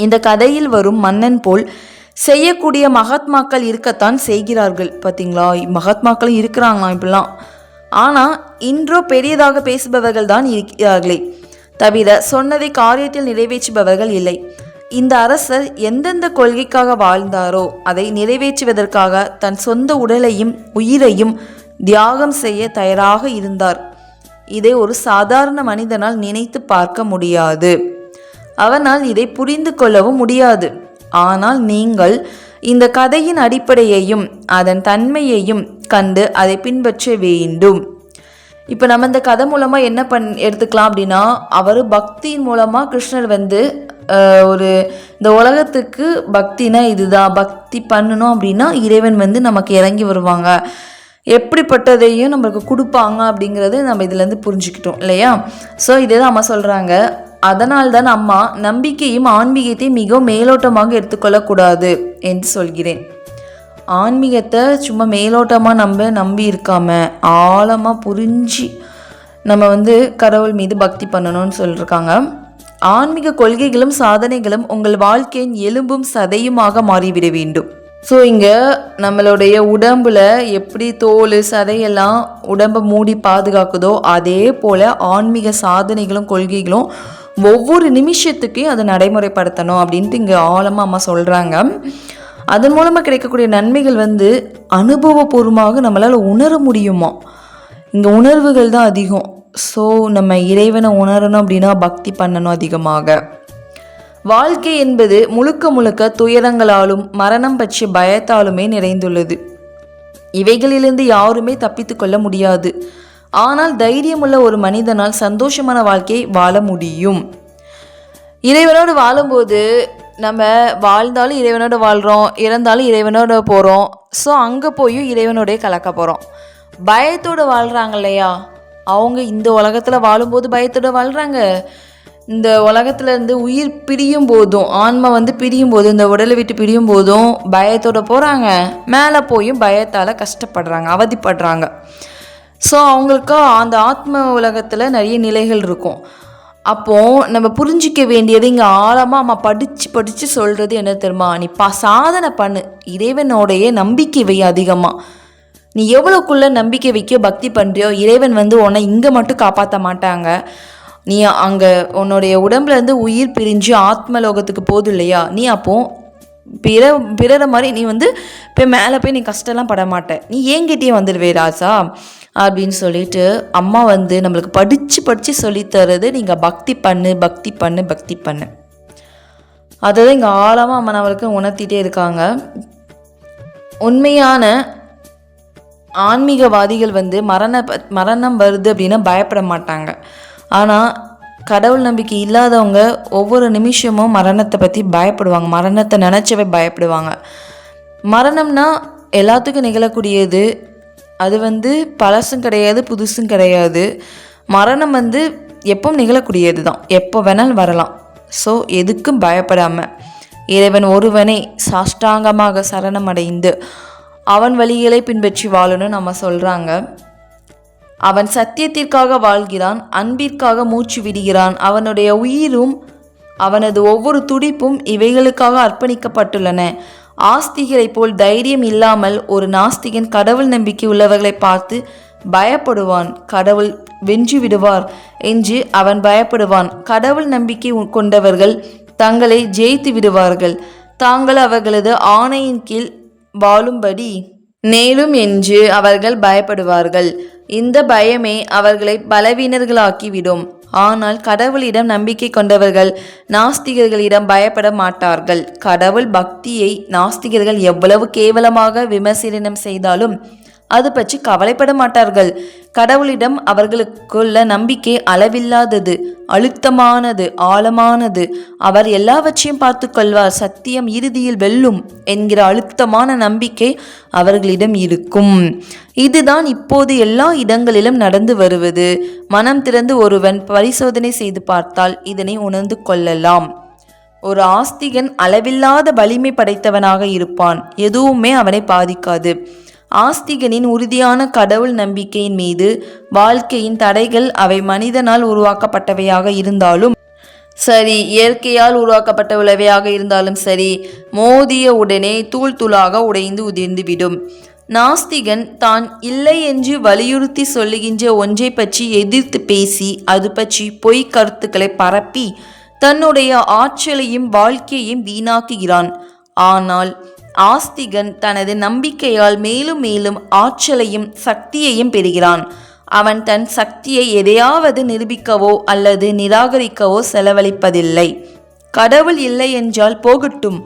இந்த கதையில் வரும் மன்னன் போல் செய்யக்கூடிய மகாத்மாக்கள் இருக்கத்தான் செய்கிறார்கள். பார்த்தீங்களா, மகாத்மாக்களும் இருக்கிறாங்களாம் இப்படிலாம். ஆனால் இன்றோ பெரியதாக பேசுபவர்கள் தான் இருக்கிறார்களே தவிர சொன்னதை காரியத்தில் நிறைவேற்றுபவர்கள் இல்லை. இந்த அரசர் எந்தெந்த கொள்கைக்காக வாழ்ந்தாரோ அதை நிறைவேற்றுவதற்காக தன் சொந்த உடலையும் உயிரையும் தியாகம் செய்ய தயாராக இருந்தார். இதை ஒரு சாதாரண மனிதனால் நினைத்து பார்க்க முடியாது. அவனால் இதை புரிந்து கொள்ளவும் முடியாது. ஆனால் நீங்கள் இந்த கதையின் அடிப்படையையும் அதன் தன்மையையும் கண்டு அதை பின்பற்ற வேண்டும். இப்போ நம்ம இந்த கதை மூலமாக என்ன எடுத்துக்கலாம் அப்படின்னா, அவர் பக்தியின் மூலமாக கிருஷ்ணர் வந்து ஒரு இந்த உலகத்துக்கு பக்தினா இதுதான், பக்தி பண்ணணும் அப்படின்னா இறைவன் வந்து நமக்கு இறங்கி வருவாங்க, எப்படிப்பட்டதையும் நம்மளுக்கு கொடுப்பாங்க அப்படிங்கிறது நம்ம இதுலேருந்து புரிஞ்சுக்கிட்டோம் இல்லையா. ஸோ இதே தான் அம்மா சொல்கிறாங்க. அதனால்தான் அம்மா நம்பிக்கையும் ஆன்மீகத்தையும் மிகவும் மேலோட்டமாக எடுத்துக்கொள்ளக்கூடாது என்று சொல்கிறேன். ஆன்மீகத்தை சும்மா மேலோட்டமாக நம்பி இருக்காம ஆழமாக புரிஞ்சு நம்ம வந்து கடவுள் மீது பக்தி பண்ணணும்னு சொல்லியிருக்காங்க. ஆன்மீக கொள்கைகளும் சாதனைகளும் உங்கள் வாழ்க்கையின் எலும்பும் சதையுமாக மாறிவிட வேண்டும். ஸோ இங்கே நம்மளுடைய உடம்புல எப்படி தோல் சதையெல்லாம் உடம்பை மூடி பாதுகாக்குதோ அதே போல் ஆன்மீக சாதனைகளும் கொள்கைகளும் ஒவ்வொரு நிமிஷத்துக்கையும் அதை நடைமுறைப்படுத்தணும் அப்படின்ட்டு இங்கே ஆழமாக அம்மா சொல்கிறாங்க. அதன் மூலமாக கிடைக்கக்கூடிய நன்மைகள் வந்து அனுபவபூர்வமாக நம்மளால் உணர முடியுமா. இங்கே உணர்வுகள் தான் அதிகம். ஸோ நம்ம இறைவனை உணரணும் அப்படின்னா பக்தி பண்ணணும் அதிகமாக. வாழ்க்கை என்பது முழுக்க முழுக்க துயரங்களாலும் மரணம் பற்றிய பயத்தாலுமே நிறைந்துள்ளது. இவைகளிலிருந்து யாருமே தப்பித்து கொள்ள முடியாது. ஆனால் தைரியமுள்ள ஒரு மனிதனால் சந்தோஷமான வாழ்க்கையை வாழ முடியும். இறைவனோடு வாழும்போது நம்ம வாழ்ந்தாலும் இறைவனோட வாழ்கிறோம், இறந்தாலும் இறைவனோட போகிறோம். ஸோ அங்கே போயும் இறைவனோடைய கலக்க போகிறோம். பயத்தோடு வாழ்கிறாங்க இல்லையா, அவங்க இந்த உலகத்தில் வாழும்போது பயத்தோடு வாழ்கிறாங்க. இந்த உலகத்துலேருந்து உயிர் பிரியும் போதும், ஆன்மா வந்து பிரியும் போதும், இந்த உடலை விட்டு பிரியும் போதும் பயத்தோடு போகிறாங்க. மேலே போயும் பயத்தால் கஷ்டப்படுறாங்க, அவதிப்படுறாங்க. ஸோ அவங்களுக்கு அந்த ஆத்ம உலகத்தில் நிறைய நிலைகள் இருக்கும். அப்போது நம்ம புரிஞ்சிக்க வேண்டியது இங்கே ஆழமாக அம்மா படித்து சொல்கிறது என்ன தெரியுமா, நீ சாதனை பண்ணு, இறைவனோடைய நம்பிக்கை வை அதிகமாக. நீ எவ்வளோக்குள்ளே நம்பிக்கை வைக்க பக்தி பண்ணுறியோ இறைவன் வந்து உன்னை இங்கே மட்டும் காப்பாற்ற மாட்டாங்க. நீ அங்கே உன்னுடைய உடம்புலேருந்து உயிர் பிரிஞ்சு ஆத்மலோகத்துக்கு போகுது இல்லையா, நீ அப்போது பிறர மாதிரி நீ வந்து இப்போ மேலே போய் நீ கஷ்டம்லாம் பட மாட்ட, நீ ஏங்கிட்டே வந்துடுவே ராசா அப்படின்னு சொல்லிட்டு அம்மா வந்து நம்மளுக்கு படித்து சொல்லித்தரது, நீங்கள் பக்தி பண்ணு. அதை தான் இங்கே ஆழமாக அம்மா நம்மளுக்கு உணர்த்திட்டே இருக்காங்க. உண்மையான ஆன்மீகவாதிகள் வந்து மரணம் வருது அப்படின்னா பயப்பட மாட்டாங்க. ஆனால் கடவுள் நம்பிக்கை இல்லாதவங்க ஒவ்வொரு நிமிஷமும் மரணத்தை பற்றி பயப்படுவாங்க, மரணத்தை நினச்சவே பயப்படுவாங்க. மரணம்னா எல்லாத்துக்கும் நிகழக்கூடியது, அது வந்து பழசும் கிடையாது புதுசும் கிடையாது. மரணம் வந்து எப்பவும் நிகழக்கூடியது தான், எப்போ வேணாலும் வரலாம். ஸோ எதுக்கும் பயப்படாமல் இறைவன் ஒருவனை சாஷ்டாங்கமாக சரணமடைந்து அவன் வழிகளை பின்பற்றி வாழணும்னு நம்ம சொல்கிறாங்க. அவன் சத்தியத்திற்காக வாழ்கிறான், அன்பிற்காக மூச்சு விடுகிறான். அவனுடைய உயிரும் அவனது ஒவ்வொரு துடிப்பும் இவைகளுக்காக அர்ப்பணிக்கப்பட்டுள்ளன. ஆஸ்திகரை போல் தைரியம் இல்லாமல் ஒரு நாஸ்திகன் கடவுள் நம்பிக்கை உள்ளவர்களை பார்த்து பயப்படுவான். கடவுள் வென்று விடுவார் என்று அவன் பயப்படுவான். கடவுள் நம்பிக்கை கொண்டவர்கள் தங்களை ஜெயித்து விடுவார்கள். தாங்கள் அவர்களது ஆணையின் கீழ் வாழும்படி மேலும் என்று அவர்கள் பயப்படுவார்கள். இந்த பயமே அவர்களை பலவீனர்களாக்கிவிடும். ஆனால் கடவுளிடம் நம்பிக்கை கொண்டவர்கள் நாஸ்திகர்களிடம் பயப்பட மாட்டார்கள். கடவுள் பக்தியை நாஸ்திகர்கள் எவ்வளவு கேவலமாக விமர்சனம் செய்தாலும் அது பற்றி கவலைப்பட மாட்டார்கள். கடவுளிடம் அவர்களுக்குள்ள நம்பிக்கை அளவில்லாதது, அழுத்தமானது, ஆழமானது. அவர் எல்லாவற்றையும் பார்த்து கொள்வார், சத்தியம் இறுதியில் வெல்லும் என்கிற அழுத்தமான நம்பிக்கை அவர்களிடம் இருக்கும். இதுதான் இப்போது எல்லா இடங்களிலும் நடந்து வருவது. மனம் திறந்து ஒருவன் பரிசோதனை செய்து பார்த்தால் இதனை உணர்ந்து கொள்ளலாம். ஒரு ஆஸ்திகன் அளவில்லாத வலிமை படைத்தவனாக இருப்பான், எதுவுமே அவனை பாதிக்காது. ஆஸ்திகனின் உறுதியான கடவுள் நம்பிக்கையின் மீது வாழ்க்கையின் தடைகள் அவை மனிதனால் உருவாக்கப்பட்டவையாக இருந்தாலும் சரி, இயற்கையால் உருவாக்கப்பட்டவையாக இருந்தாலும் சரி, மோதிய உடனே தூள் தூளாக உடைந்து உதிர்ந்துவிடும். நாஸ்திகன் தான் இல்லை என்று வலியுறுத்தி சொல்லுகின்ற ஒன்றை பற்றி எதிர்த்து பேசி அது பற்றி பொய் கருத்துக்களை பரப்பி தன்னுடைய ஆற்றலையும் வாழ்க்கையையும் வீணாக்குகிறான். ஆனால் ஆஸ்திகன் தனது நம்பிக்கையால் மேலும் மேலும் ஆற்றலையும் சக்தியையும் பெறுகிறான். அவன் தன் சக்தியை எதையாவது நிரூபிக்கவோ அல்லது நிராகரிக்கவோ செலவழிப்பதில்லை. கடவுள் இல்லை என்றால் போகட்டும்,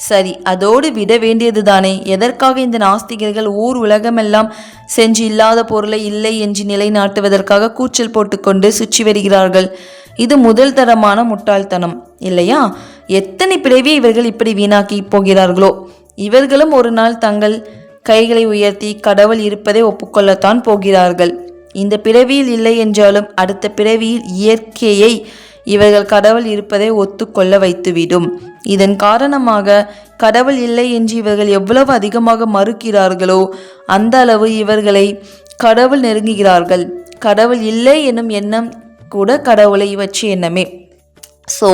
சரி, அதோடு விட வேண்டியதுதானே. எதற்காக இந்த நாஸ்திகர்கள் ஊர் உலகமெல்லாம் சென்று இல்லாத பொருளை இல்லை என்று நிலைநாட்டுவதற்காக கூச்சல் போட்டுக்கொண்டு சுற்றி வருகிறார்கள்? இது முதல் தரமான முட்டாள்தனம் இல்லையா? எத்தனை பிறவி இவர்கள் இப்படி வீணாக்கி போகிறார்களோ. இவர்களும் ஒரு நாள் தங்கள் கைகளை உயர்த்தி கடவுள் இருப்பதை ஒப்புக்கொள்ளத்தான் போகிறார்கள். இந்த பிறவியில் இல்லை என்றாலும் அடுத்த பிறவியில் இயற்கையை இவர்கள் கடவுள் இருப்பதை ஒத்துக்கொள்ள வைத்துவிடும். இதன் காரணமாக கடவுள் இல்லை என்று இவர்கள் எவ்வளவு அதிகமாக மறுக்கிறார்களோ அந்த அளவு இவர்களை கடவுள் நெருங்குகிறார்கள். கடவுள் இல்லை என்னும் எண்ணம் கூட கடவுளை வச்சு எண்ணமே. ஸோ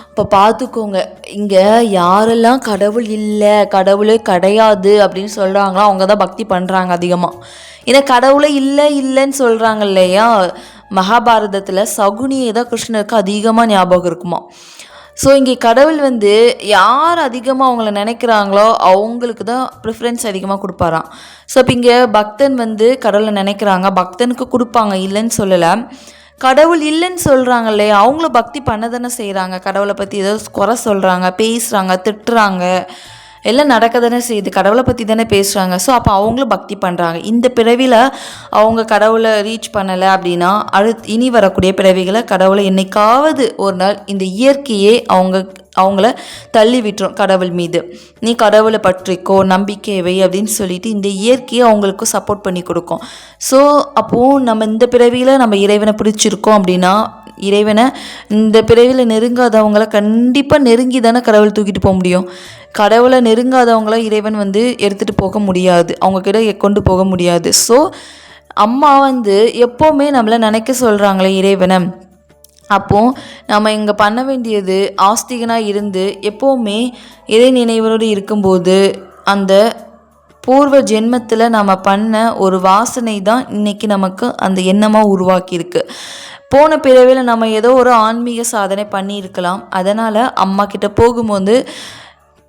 இப்போ பார்த்துக்கோங்க, இங்கே யாரெல்லாம் கடவுள் இல்லை, கடவுளே கிடையாது அப்படின்னு சொல்கிறாங்களோ அவங்க தான் பக்தி பண்ணுறாங்க அதிகமாக. ஏன்னா கடவுளே இல்லைன்னு சொல்கிறாங்க இல்லையா? மகாபாரதத்தில் சகுனியை தான் கிருஷ்ணருக்கு அதிகமாக ஞாபகம் இருக்குமா. ஸோ இங்கே கடவுள் யார் அதிகமாக அவங்கள நினைக்கிறாங்களோ அவங்களுக்கு தான் ப்ரிஃபரன்ஸ் அதிகமாக கொடுப்பாராம். ஸோ இப்போ இங்கே பக்தன் கடவுளை நினைக்கிறாங்க, பக்தனுக்கு கொடுப்பாங்க, இல்லைன்னு சொல்லலை. கடவுள் இல்லைன்னு சொல்கிறாங்க இல்லையா, அவங்களும் பக்தி பண்ண தானே செய்கிறாங்க. கடவுளை பற்றி ஏதோ குறை சொல்கிறாங்க, பேசுகிறாங்க, திட்டுறாங்க, எல்லாம் நடக்க தானே செய்யுது. கடவுளை பற்றி தானே பேசுகிறாங்க. ஸோ அப்போ அவங்களும் பக்தி பண்ணுறாங்க. இந்த பிறவியில் அவங்க கடவுளை ரீச் பண்ணலை அப்படின்னா இனி வரக்கூடிய பிறவிகளை கடவுளை என்னைக்காவது ஒரு நாள் இந்த இயற்கையே அவங்கள தள்ளி விட்டுரும் கடவுள் மீது. நீ கடவுளை பற்றிக்கோ, நம்பிக்கை வை அப்படின்னு சொல்லிட்டு இந்த இயற்கையை அவங்களுக்கு சப்போர்ட் பண்ணி கொடுக்கும். ஸோ அப்போது நம்ம இந்த பிறவியில் நம்ம இறைவனை பிடிச்சிருக்கோம் அப்படின்னா இறைவனை இந்த பிறவியில் நெருங்காதவங்களை கண்டிப்பாக நெருங்கி தானே கடவுள் தூக்கிட்டு போக முடியும். கடவுளை நெருங்காதவங்கள இறைவன் எடுத்துகிட்டு போக முடியாது, அவங்கக்கிட்ட கொண்டு போக முடியாது. ஸோ அம்மா எப்போவுமே நம்மளை நினைக்க சொல்கிறாங்களே இறைவனை. அப்போது நம்ம இங்கே பண்ண வேண்டியது ஆஸ்திகனாக இருந்து எப்போவுமே இறை நினைவோடு இருக்கும்போது அந்த பூர்வ ஜென்மத்தில் நம்ம பண்ண ஒரு வாசனை தான் இன்றைக்கி நமக்கு அந்த எண்ணமாக உருவாக்கியிருக்கு. போன பிறவியில் நம்ம ஏதோ ஒரு ஆன்மீக சாதனை பண்ணியிருக்கலாம். அதனால் அம்மா கிட்ட போகும்போது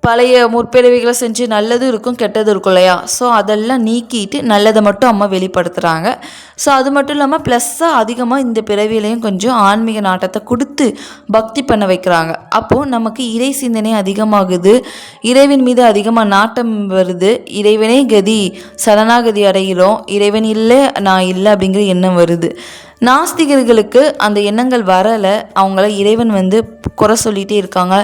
பழைய முற்பிறவிகளை செஞ்சு நல்லதும் இருக்கும் கெட்டதும் இருக்கும் இல்லையா? ஸோ அதெல்லாம் நீக்கிட்டு நல்லதை மட்டும் அம்மா வெளிப்படுத்துகிறாங்க. ஸோ அது மட்டும் இல்லாமல் ப்ளஸ்ஸாக அதிகமாக இந்த பிறவிலையும் கொஞ்சம் ஆன்மீக நாட்டத்தை கொடுத்து பக்தி பண்ண வைக்கிறாங்க. அப்போது நமக்கு இறை சிந்தனை அதிகமாகுது, இறைவன் மீது அதிகமாக நாட்டம் வருது, இறைவனே கதி சரணாகதி அடைகிறோம், இறைவன் இல்லை நான் இல்லை அப்படிங்கிற எண்ணம் வருது. நாஸ்திகர்களுக்கு அந்த எண்ணங்கள் வரலை. அவங்கள இறைவன் குறை சொல்லிகிட்டே இருக்காங்க,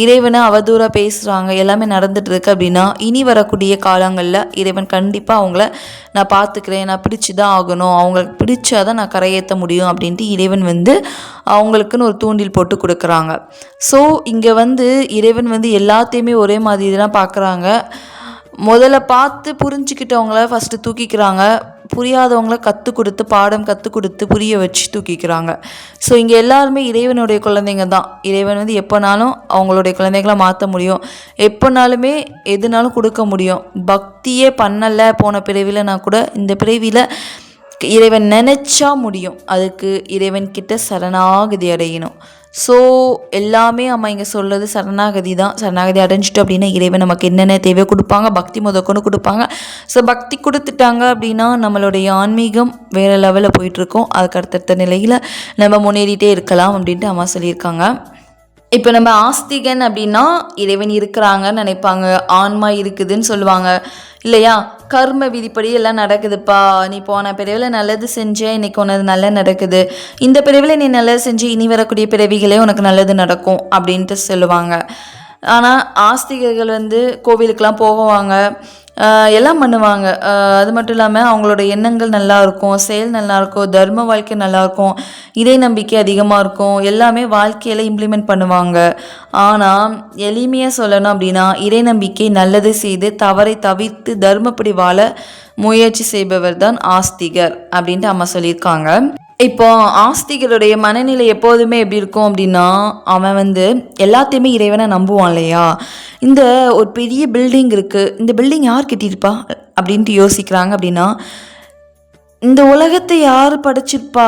இறைவனை அவதூறாக பேசுகிறாங்க, எல்லாமே நடந்துகிட்ருக்கு அப்படின்னா இனி வரக்கூடிய காலங்களில் இறைவன் கண்டிப்பாக அவங்கள நான் பார்த்துக்கிறேன், நான் பிடிச்சி தான் ஆகணும், அவங்களுக்கு பிடிச்சாதான் நான் கரையேற்ற முடியும் அப்படின்ட்டு இறைவன் அவங்களுக்குன்னு ஒரு தூண்டில் போட்டு கொடுக்குறாங்க. ஸோ இங்கே இறைவன் எல்லாத்தையுமே ஒரே மாதிரி தான் பார்க்குறாங்க. முதல்ல பார்த்து புரிஞ்சுக்கிட்டவங்கள ஃபஸ்ட்டு தூக்கிக்கிறாங்க, புரியாதவங்கள பாடம் கற்றுக் கொடுத்து புரிய வச்சு தூக்கிக்கிறாங்க. ஸோ இங்கே எல்லாருமே இறைவனுடைய குழந்தைங்க தான். இறைவன் எப்போனாலும் அவங்களுடைய குழந்தைகளை மாற்ற முடியும், எப்போனாலுமே எதுனாலும் கொடுக்க முடியும். பக்தியே பண்ணலை போன பிறவியில் நான் கூட இந்த பிறவியில் இறைவன் நினச்சா முடியும். அதுக்கு இறைவன்கிட்ட சரணாகதி அடையணும். ஸோ எல்லாமே அம்மா இங்கே சொல்கிறது சரணாகதி தான். சரணாகதி அடைஞ்சிட்டோம் அப்படின்னா இறைவன் நமக்கு என்னென்ன தேவை கொடுப்பாங்க, பக்தி முதற்கொண்டு கொடுப்பாங்க. ஸோ பக்தி கொடுத்துட்டாங்க அப்படின்னா நம்மளுடைய ஆன்மீகம் வேறு லெவலில் போயிட்டுருக்கோம். அதுக்கு அடுத்தடுத்த நிலையில் நம்ம முன்னேறிட்டே இருக்கலாம் அப்படின்ட்டு அம்மா சொல்லியிருக்காங்க. இப்போ நம்ம ஆஸ்திகன் அப்படின்னா இறைவன் இருக்கிறாங்கன்னு நினைப்பாங்க, ஆன்மா இருக்குதுன்னு சொல்லுவாங்க இல்லையா? கர்ம விதிப்படி எல்லாம் நடக்குதுப்பா, நீ போன பிறவில நல்லது செஞ்ச, இன்னைக்கு உனது நல்லது நடக்குது, இந்த பிறவில நீ நல்லது செஞ்சு இனி வரக்கூடிய பிறவிகளே உனக்கு நல்லது நடக்கும் அப்படின்ட்டு சொல்லுவாங்க. ஆனால் ஆஸ்திகர்கள் வந்து கோவிலுக்கெலாம் போவாங்க, எல்லாம் பண்ணுவாங்க. அது மட்டும் இல்லாமல் அவங்களோட எண்ணங்கள் நல்லா இருக்கும், செயல் நல்லாயிருக்கும், தர்ம வாழ்க்கை நல்லாயிருக்கும், இறை நம்பிக்கை அதிகமாக இருக்கும், எல்லாமே வாழ்க்கையில் இம்ப்ளிமெண்ட் பண்ணுவாங்க. ஆனால் எளிமையாக சொல்லணும் அப்படின்னா இறை நம்பிக்கை நல்லது செய்து தவறை தவிர்த்து தர்மப்படி வாழ முயற்சி செய்பவர் தான் ஆஸ்திகர் அப்படின்ட்டு அம்மா சொல்லியிருக்காங்க. இப்போ ஆஸ்திகருடைய மனநிலை எப்போதுமே எப்படி இருக்கும் அப்படின்னா, அவன் வந்து எல்லாத்தையுமே இறைவனை நம்புவான் இல்லையா. இந்த ஒரு பெரிய பில்டிங் இருக்குது, இந்த பில்டிங் யார் கட்டியிருப்பா அப்படின்ட்டு யோசிக்கிறாங்க அப்படின்னா, இந்த உலகத்தை யார் படைச்சிருப்பா,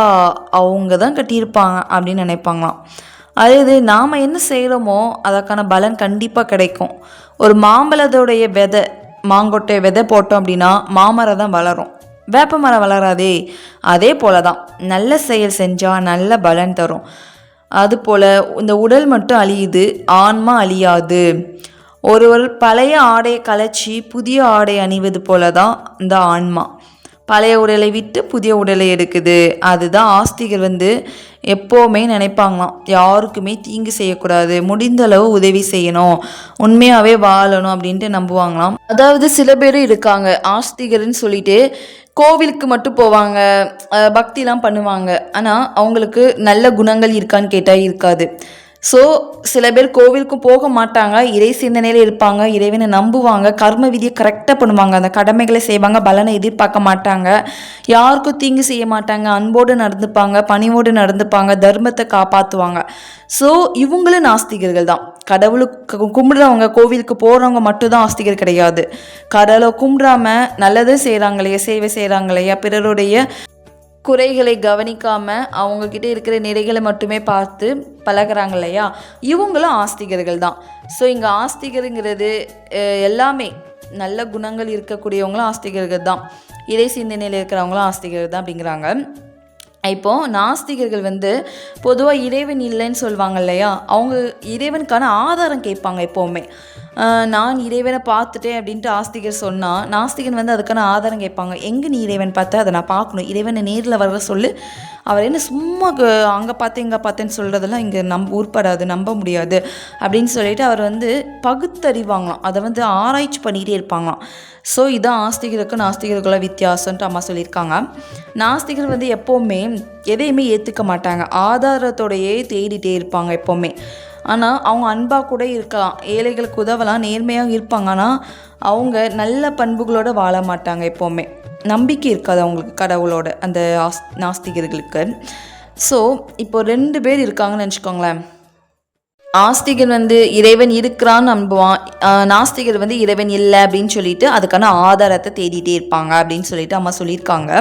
அவங்க தான் கட்டியிருப்பாங்க அப்படின்னு நினைப்பாங்களாம். அதாவது நாம் என்ன செய்கிறோமோ அதற்கான பலன் கண்டிப்பாக கிடைக்கும். ஒரு மாம்பழத்தோடைய விதை, மாங்கொட்டை விதை போட்டோம் அப்படின்னா மாமரம் தான் வளரும், வேப்ப மரம் வளராதே. அதே போல தான் நல்ல செயல் செஞ்சால் நல்ல பலன் தரும். அதுபோல் இந்த உடல் மட்டும் அழியுது, ஆன்மா அழியாது. ஒருவர் பழைய ஆடையை கலைச்சி புதிய ஆடை அணிவது போல தான் இந்த ஆன்மா பழைய உடலை விட்டு புதிய உடலை எடுக்குது. அதுதான் ஆஸ்திகர் வந்து எப்போவுமே நினைப்பாங்களாம், யாருக்குமே தீங்கு செய்யக்கூடாது, முடிந்த அளவு உதவி செய்யணும், உண்மையாகவே வாழணும் அப்படின்ட்டு நம்புவாங்களாம். அதாவது சில பேர் இருக்காங்க ஆஸ்திகர்னு சொல்லிட்டு கோவிலுக்கு மட்டும் போவாங்க, பக்திலாம் பண்ணுவாங்க, ஆனால் அவங்களுக்கு நல்ல குணங்கள் இருக்கான்னு கேட்டால் இருக்காது. ஸோ சில பேர் கோவிலுக்கும் போக மாட்டாங்க, இறை சிந்தனையில் இருப்பாங்க, இறைவனை நம்புவாங்க, கர்ம விதியை கரெக்டாக பண்ணுவாங்க, அந்த கடமைகளை செய்வாங்க, பலனை எதிர்பார்க்க மாட்டாங்க, யாருக்கும் தீங்கு செய்ய மாட்டாங்க, அன்போடு நடந்துப்பாங்க, பணிவோடு நடந்துப்பாங்க, தர்மத்தை காப்பாற்றுவாங்க. ஸோ இவங்களும் நாஸ்திகர்கள் தான். கடவுளுக்கு கும்பிடுறவங்க, கோவிலுக்கு போகிறவங்க மட்டும்தான் ஆஸ்திகர் கிடையாது. கடவுளை கும்பிடாம நல்லது செய்கிறாங்க இல்லையா, சேவை செய்கிறாங்க இல்லையா, பிறருடைய குறைகளை கவனிக்காமல் அவங்கக்கிட்ட இருக்கிற நிறைகளை மட்டுமே பார்த்து பழகிறாங்க இல்லையா, இவங்களும் ஆஸ்திகர்கள் தான். ஸோ இங்கே ஆஸ்திகருங்கிறது எல்லாமே நல்ல குணங்கள் இருக்கக்கூடியவங்களும் ஆஸ்திகர்கள் தான், இறை சிந்தனையில் இருக்கிறவங்களும் ஆஸ்திகர்கள் தான் அப்படிங்கிறாங்க. இப்போது நாஸ்திகர்கள் வந்து பொதுவாக இறைவன் இல்லைன்னு சொல்லுவாங்க இல்லையா, அவங்க இறைவனுக்கான ஆதாரம் கேட்பாங்க எப்போவுமே. நான் இறைவனை பார்த்துட்டேன் அப்படின்ட்டு ஆஸ்திகர் சொன்னால் நாஸ்திகன் வந்து அதுக்கான ஆதாரம் கேட்பாங்க. எங்கே நீ இறைவன் பார்த்த, அதை நான் பார்க்கணும், இறைவனை நேரில் வர சொல்லு, அவர் என்ன சும்மா அங்கே பார்த்தேன் இங்கே பார்த்தேன்னு சொல்கிறதெல்லாம் இங்கே உட்படாது, நம்ப முடியாது அப்படின்னு சொல்லிட்டு அவர் வந்து பகுத்தறிவாங்களாம், அதை வந்து ஆராய்ச்சி பண்ணிகிட்டே இருப்பாங்களாம். ஸோ இதான் ஆஸ்திகருக்கும் நாஸ்திகர்களுக்குள்ள வித்தியாசம்ன்ட்டு அம்மா சொல்லியிருக்காங்க. நாஸ்திகர் வந்து எப்போவுமே எதையுமே ஏற்றுக்க மாட்டாங்க, ஆதாரத்தோடையே தேடிட்டே இருப்பாங்க எப்போவுமே. ஆனால் அவங்க அன்பாக கூட இருக்கலாம், ஏழைகளுக்கு உதவலாம், நேர்மையாக இருப்பாங்க, ஆனால் அவங்க நல்ல பண்புகளோடு வாழ மாட்டாங்க எப்போவுமே. நம்பிக்கை இருக்காது அவங்களுக்கு கடவுளோட, அந்த நாஸ்திகர்களுக்கு. ஸோ இப்போ 2 பேர் இருக்காங்கன்னு நினச்சிக்கோங்களேன். ஆஸ்திகன் வந்து இறைவன் இருக்கிறான்னு நம்புவான், நாஸ்திகர் வந்து இறைவன் இல்லை அப்படின்னு சொல்லிட்டு அதுக்கான ஆதாரத்தை தேடிட்டே இருப்பாங்க அப்படின்னு சொல்லிட்டு அம்மா சொல்லியிருக்காங்க.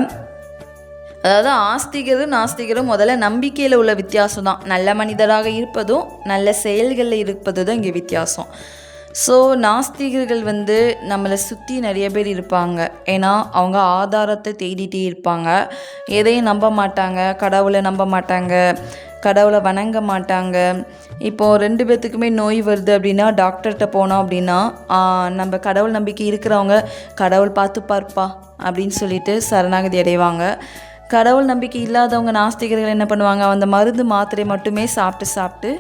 அதாவது ஆஸ்திகரும் நாஸ்திகரும் முதல்ல நம்பிக்கையில் உள்ள வித்தியாசம் தான், நல்ல மனிதராக இருப்பதும் நல்ல செயல்களில் இருப்பது தான் இங்கே வித்தியாசம். ஸோ நாஸ்திகர்கள் வந்து நம்மளை சுற்றி நிறைய பேர் இருப்பாங்க, ஏன்னா அவங்க ஆதாரத்தை தேடிட்டே இருப்பாங்க, எதையும் நம்ப மாட்டாங்க, கடவுளை நம்ப மாட்டாங்க, கடவுளை வணங்க மாட்டாங்க. இப்போது 2 பேர்த்துக்குமே நோய் வருது அப்படின்னா டாக்டர்கிட்ட போனோம் அப்படின்னா நம்ம கடவுள் நம்பிக்கை இருக்கிறவங்க கடவுள் பார்த்து பார்ப்பா அப்படின்னு சொல்லிட்டு சரணாகதி அடைவாங்க. கடவுள் நம்பிக்கை இல்லாதவங்க நாஸ்திகர்கள் என்ன பண்ணுவாங்க, அந்த மருந்து மாத்திரை மட்டுமே சாப்பிட்டு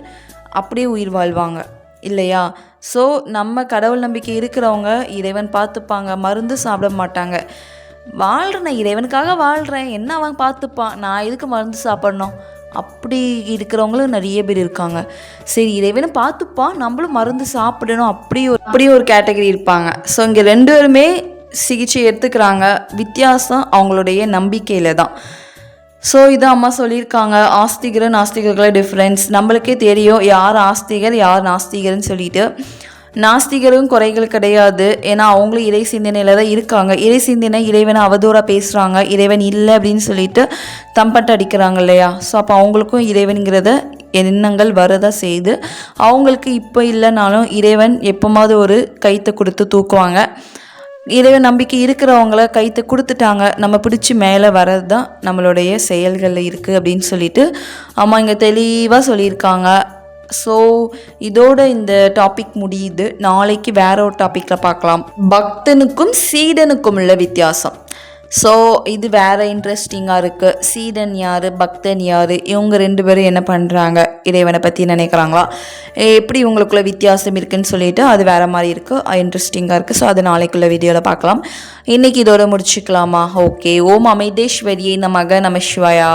அப்படியே உயிர் வாழ்வாங்க இல்லையா. ஸோ நம்ம கடவுள் நம்பிக்கை இருக்கிறவங்க இறைவன் பார்த்துப்பாங்க, மருந்து சாப்பிட மாட்டாங்க. வாழ்கிறேன், இறைவனுக்காக வாழ்கிறேன், என்ன அவன் பார்த்துப்பான், நான் எதுக்கு மருந்து சாப்பிட்ணும், அப்படி இருக்கிறவங்களும் நிறைய பேர் இருக்காங்க. சரி இறைவனை பார்த்துப்பான், நம்மளும் மருந்து சாப்பிடணும், அப்படி ஒரு கேட்டகரி இருப்பாங்க. ஸோ இங்கே 2 பேருமே சிகிச்சை எடுத்துக்கிறாங்க, வித்தியாசம் அவங்களுடைய நம்பிக்கையில் தான். ஸோ இதை அம்மா சொல்லியிருக்காங்க, ஆஸ்திகர் நாஸ்திகர்களை டிஃப்ரென்ஸ் நம்மளுக்கே தெரியும், யார் ஆஸ்திகர் யார் நாஸ்திகர்னு சொல்லிட்டு. நாஸ்திகரும் குறைகள் கிடையாது, ஏன்னா அவங்களும் இறை சிந்தனையில் தான் இருக்காங்க. இறை சிந்தனை இறைவனை அவதூறாக பேசுகிறாங்க, இறைவன் இல்லை அப்படின்னு சொல்லிட்டு தம்பட்டு அடிக்கிறாங்க இல்லையா. ஸோ அப்போ அவங்களுக்கும் இறைவனுங்கிறத எண்ணங்கள் வரதான் செய்து, அவங்களுக்கு இப்போ இல்லைனாலும் இறைவன் எப்போமாவது ஒரு கைத்தை கொடுத்து தூக்குவாங்க. இறைவன் நம்பிக்கை இருக்கிறவங்கள கைத்தை கொடுத்துட்டாங்க, நம்ம பிடிச்சி மேலே வர்றது தான் நம்மளுடைய செயல்களில் இருக்குது அப்படின்னு சொல்லிட்டு அம்மா இங்கே தெளிவாக சொல்லியிருக்காங்க. ஸோ இதோட இந்த டாபிக் முடியுது. நாளைக்கு வேற ஒரு டாப்பிக்கில் பார்க்கலாம். பக்தனுக்கும் சீடனுக்கும் உள்ள வித்தியாசம். ஸோ இது வேறு இன்ட்ரெஸ்டிங்காக இருக்குது. சீடன் யார், பக்தன் யார், இவங்க 2 பேரும் என்ன பண்ணுறாங்க, இறைவனை பற்றி நினைக்கிறாங்களா, எப்படி இவங்களுக்குள்ள வித்தியாசம் இருக்குதுன்னு சொல்லிட்டு அது வேறு மாதிரி இருக்குது, இன்ட்ரெஸ்டிங்காக இருக்குது. ஸோ அது நாளைக்குள்ள வீடியோவில் பார்க்கலாம். இன்றைக்கி இதோட முடிச்சுக்கலாமா? ஓகே. ஓம் அமைதேஸ்வரியை நமக நம சிவாயா.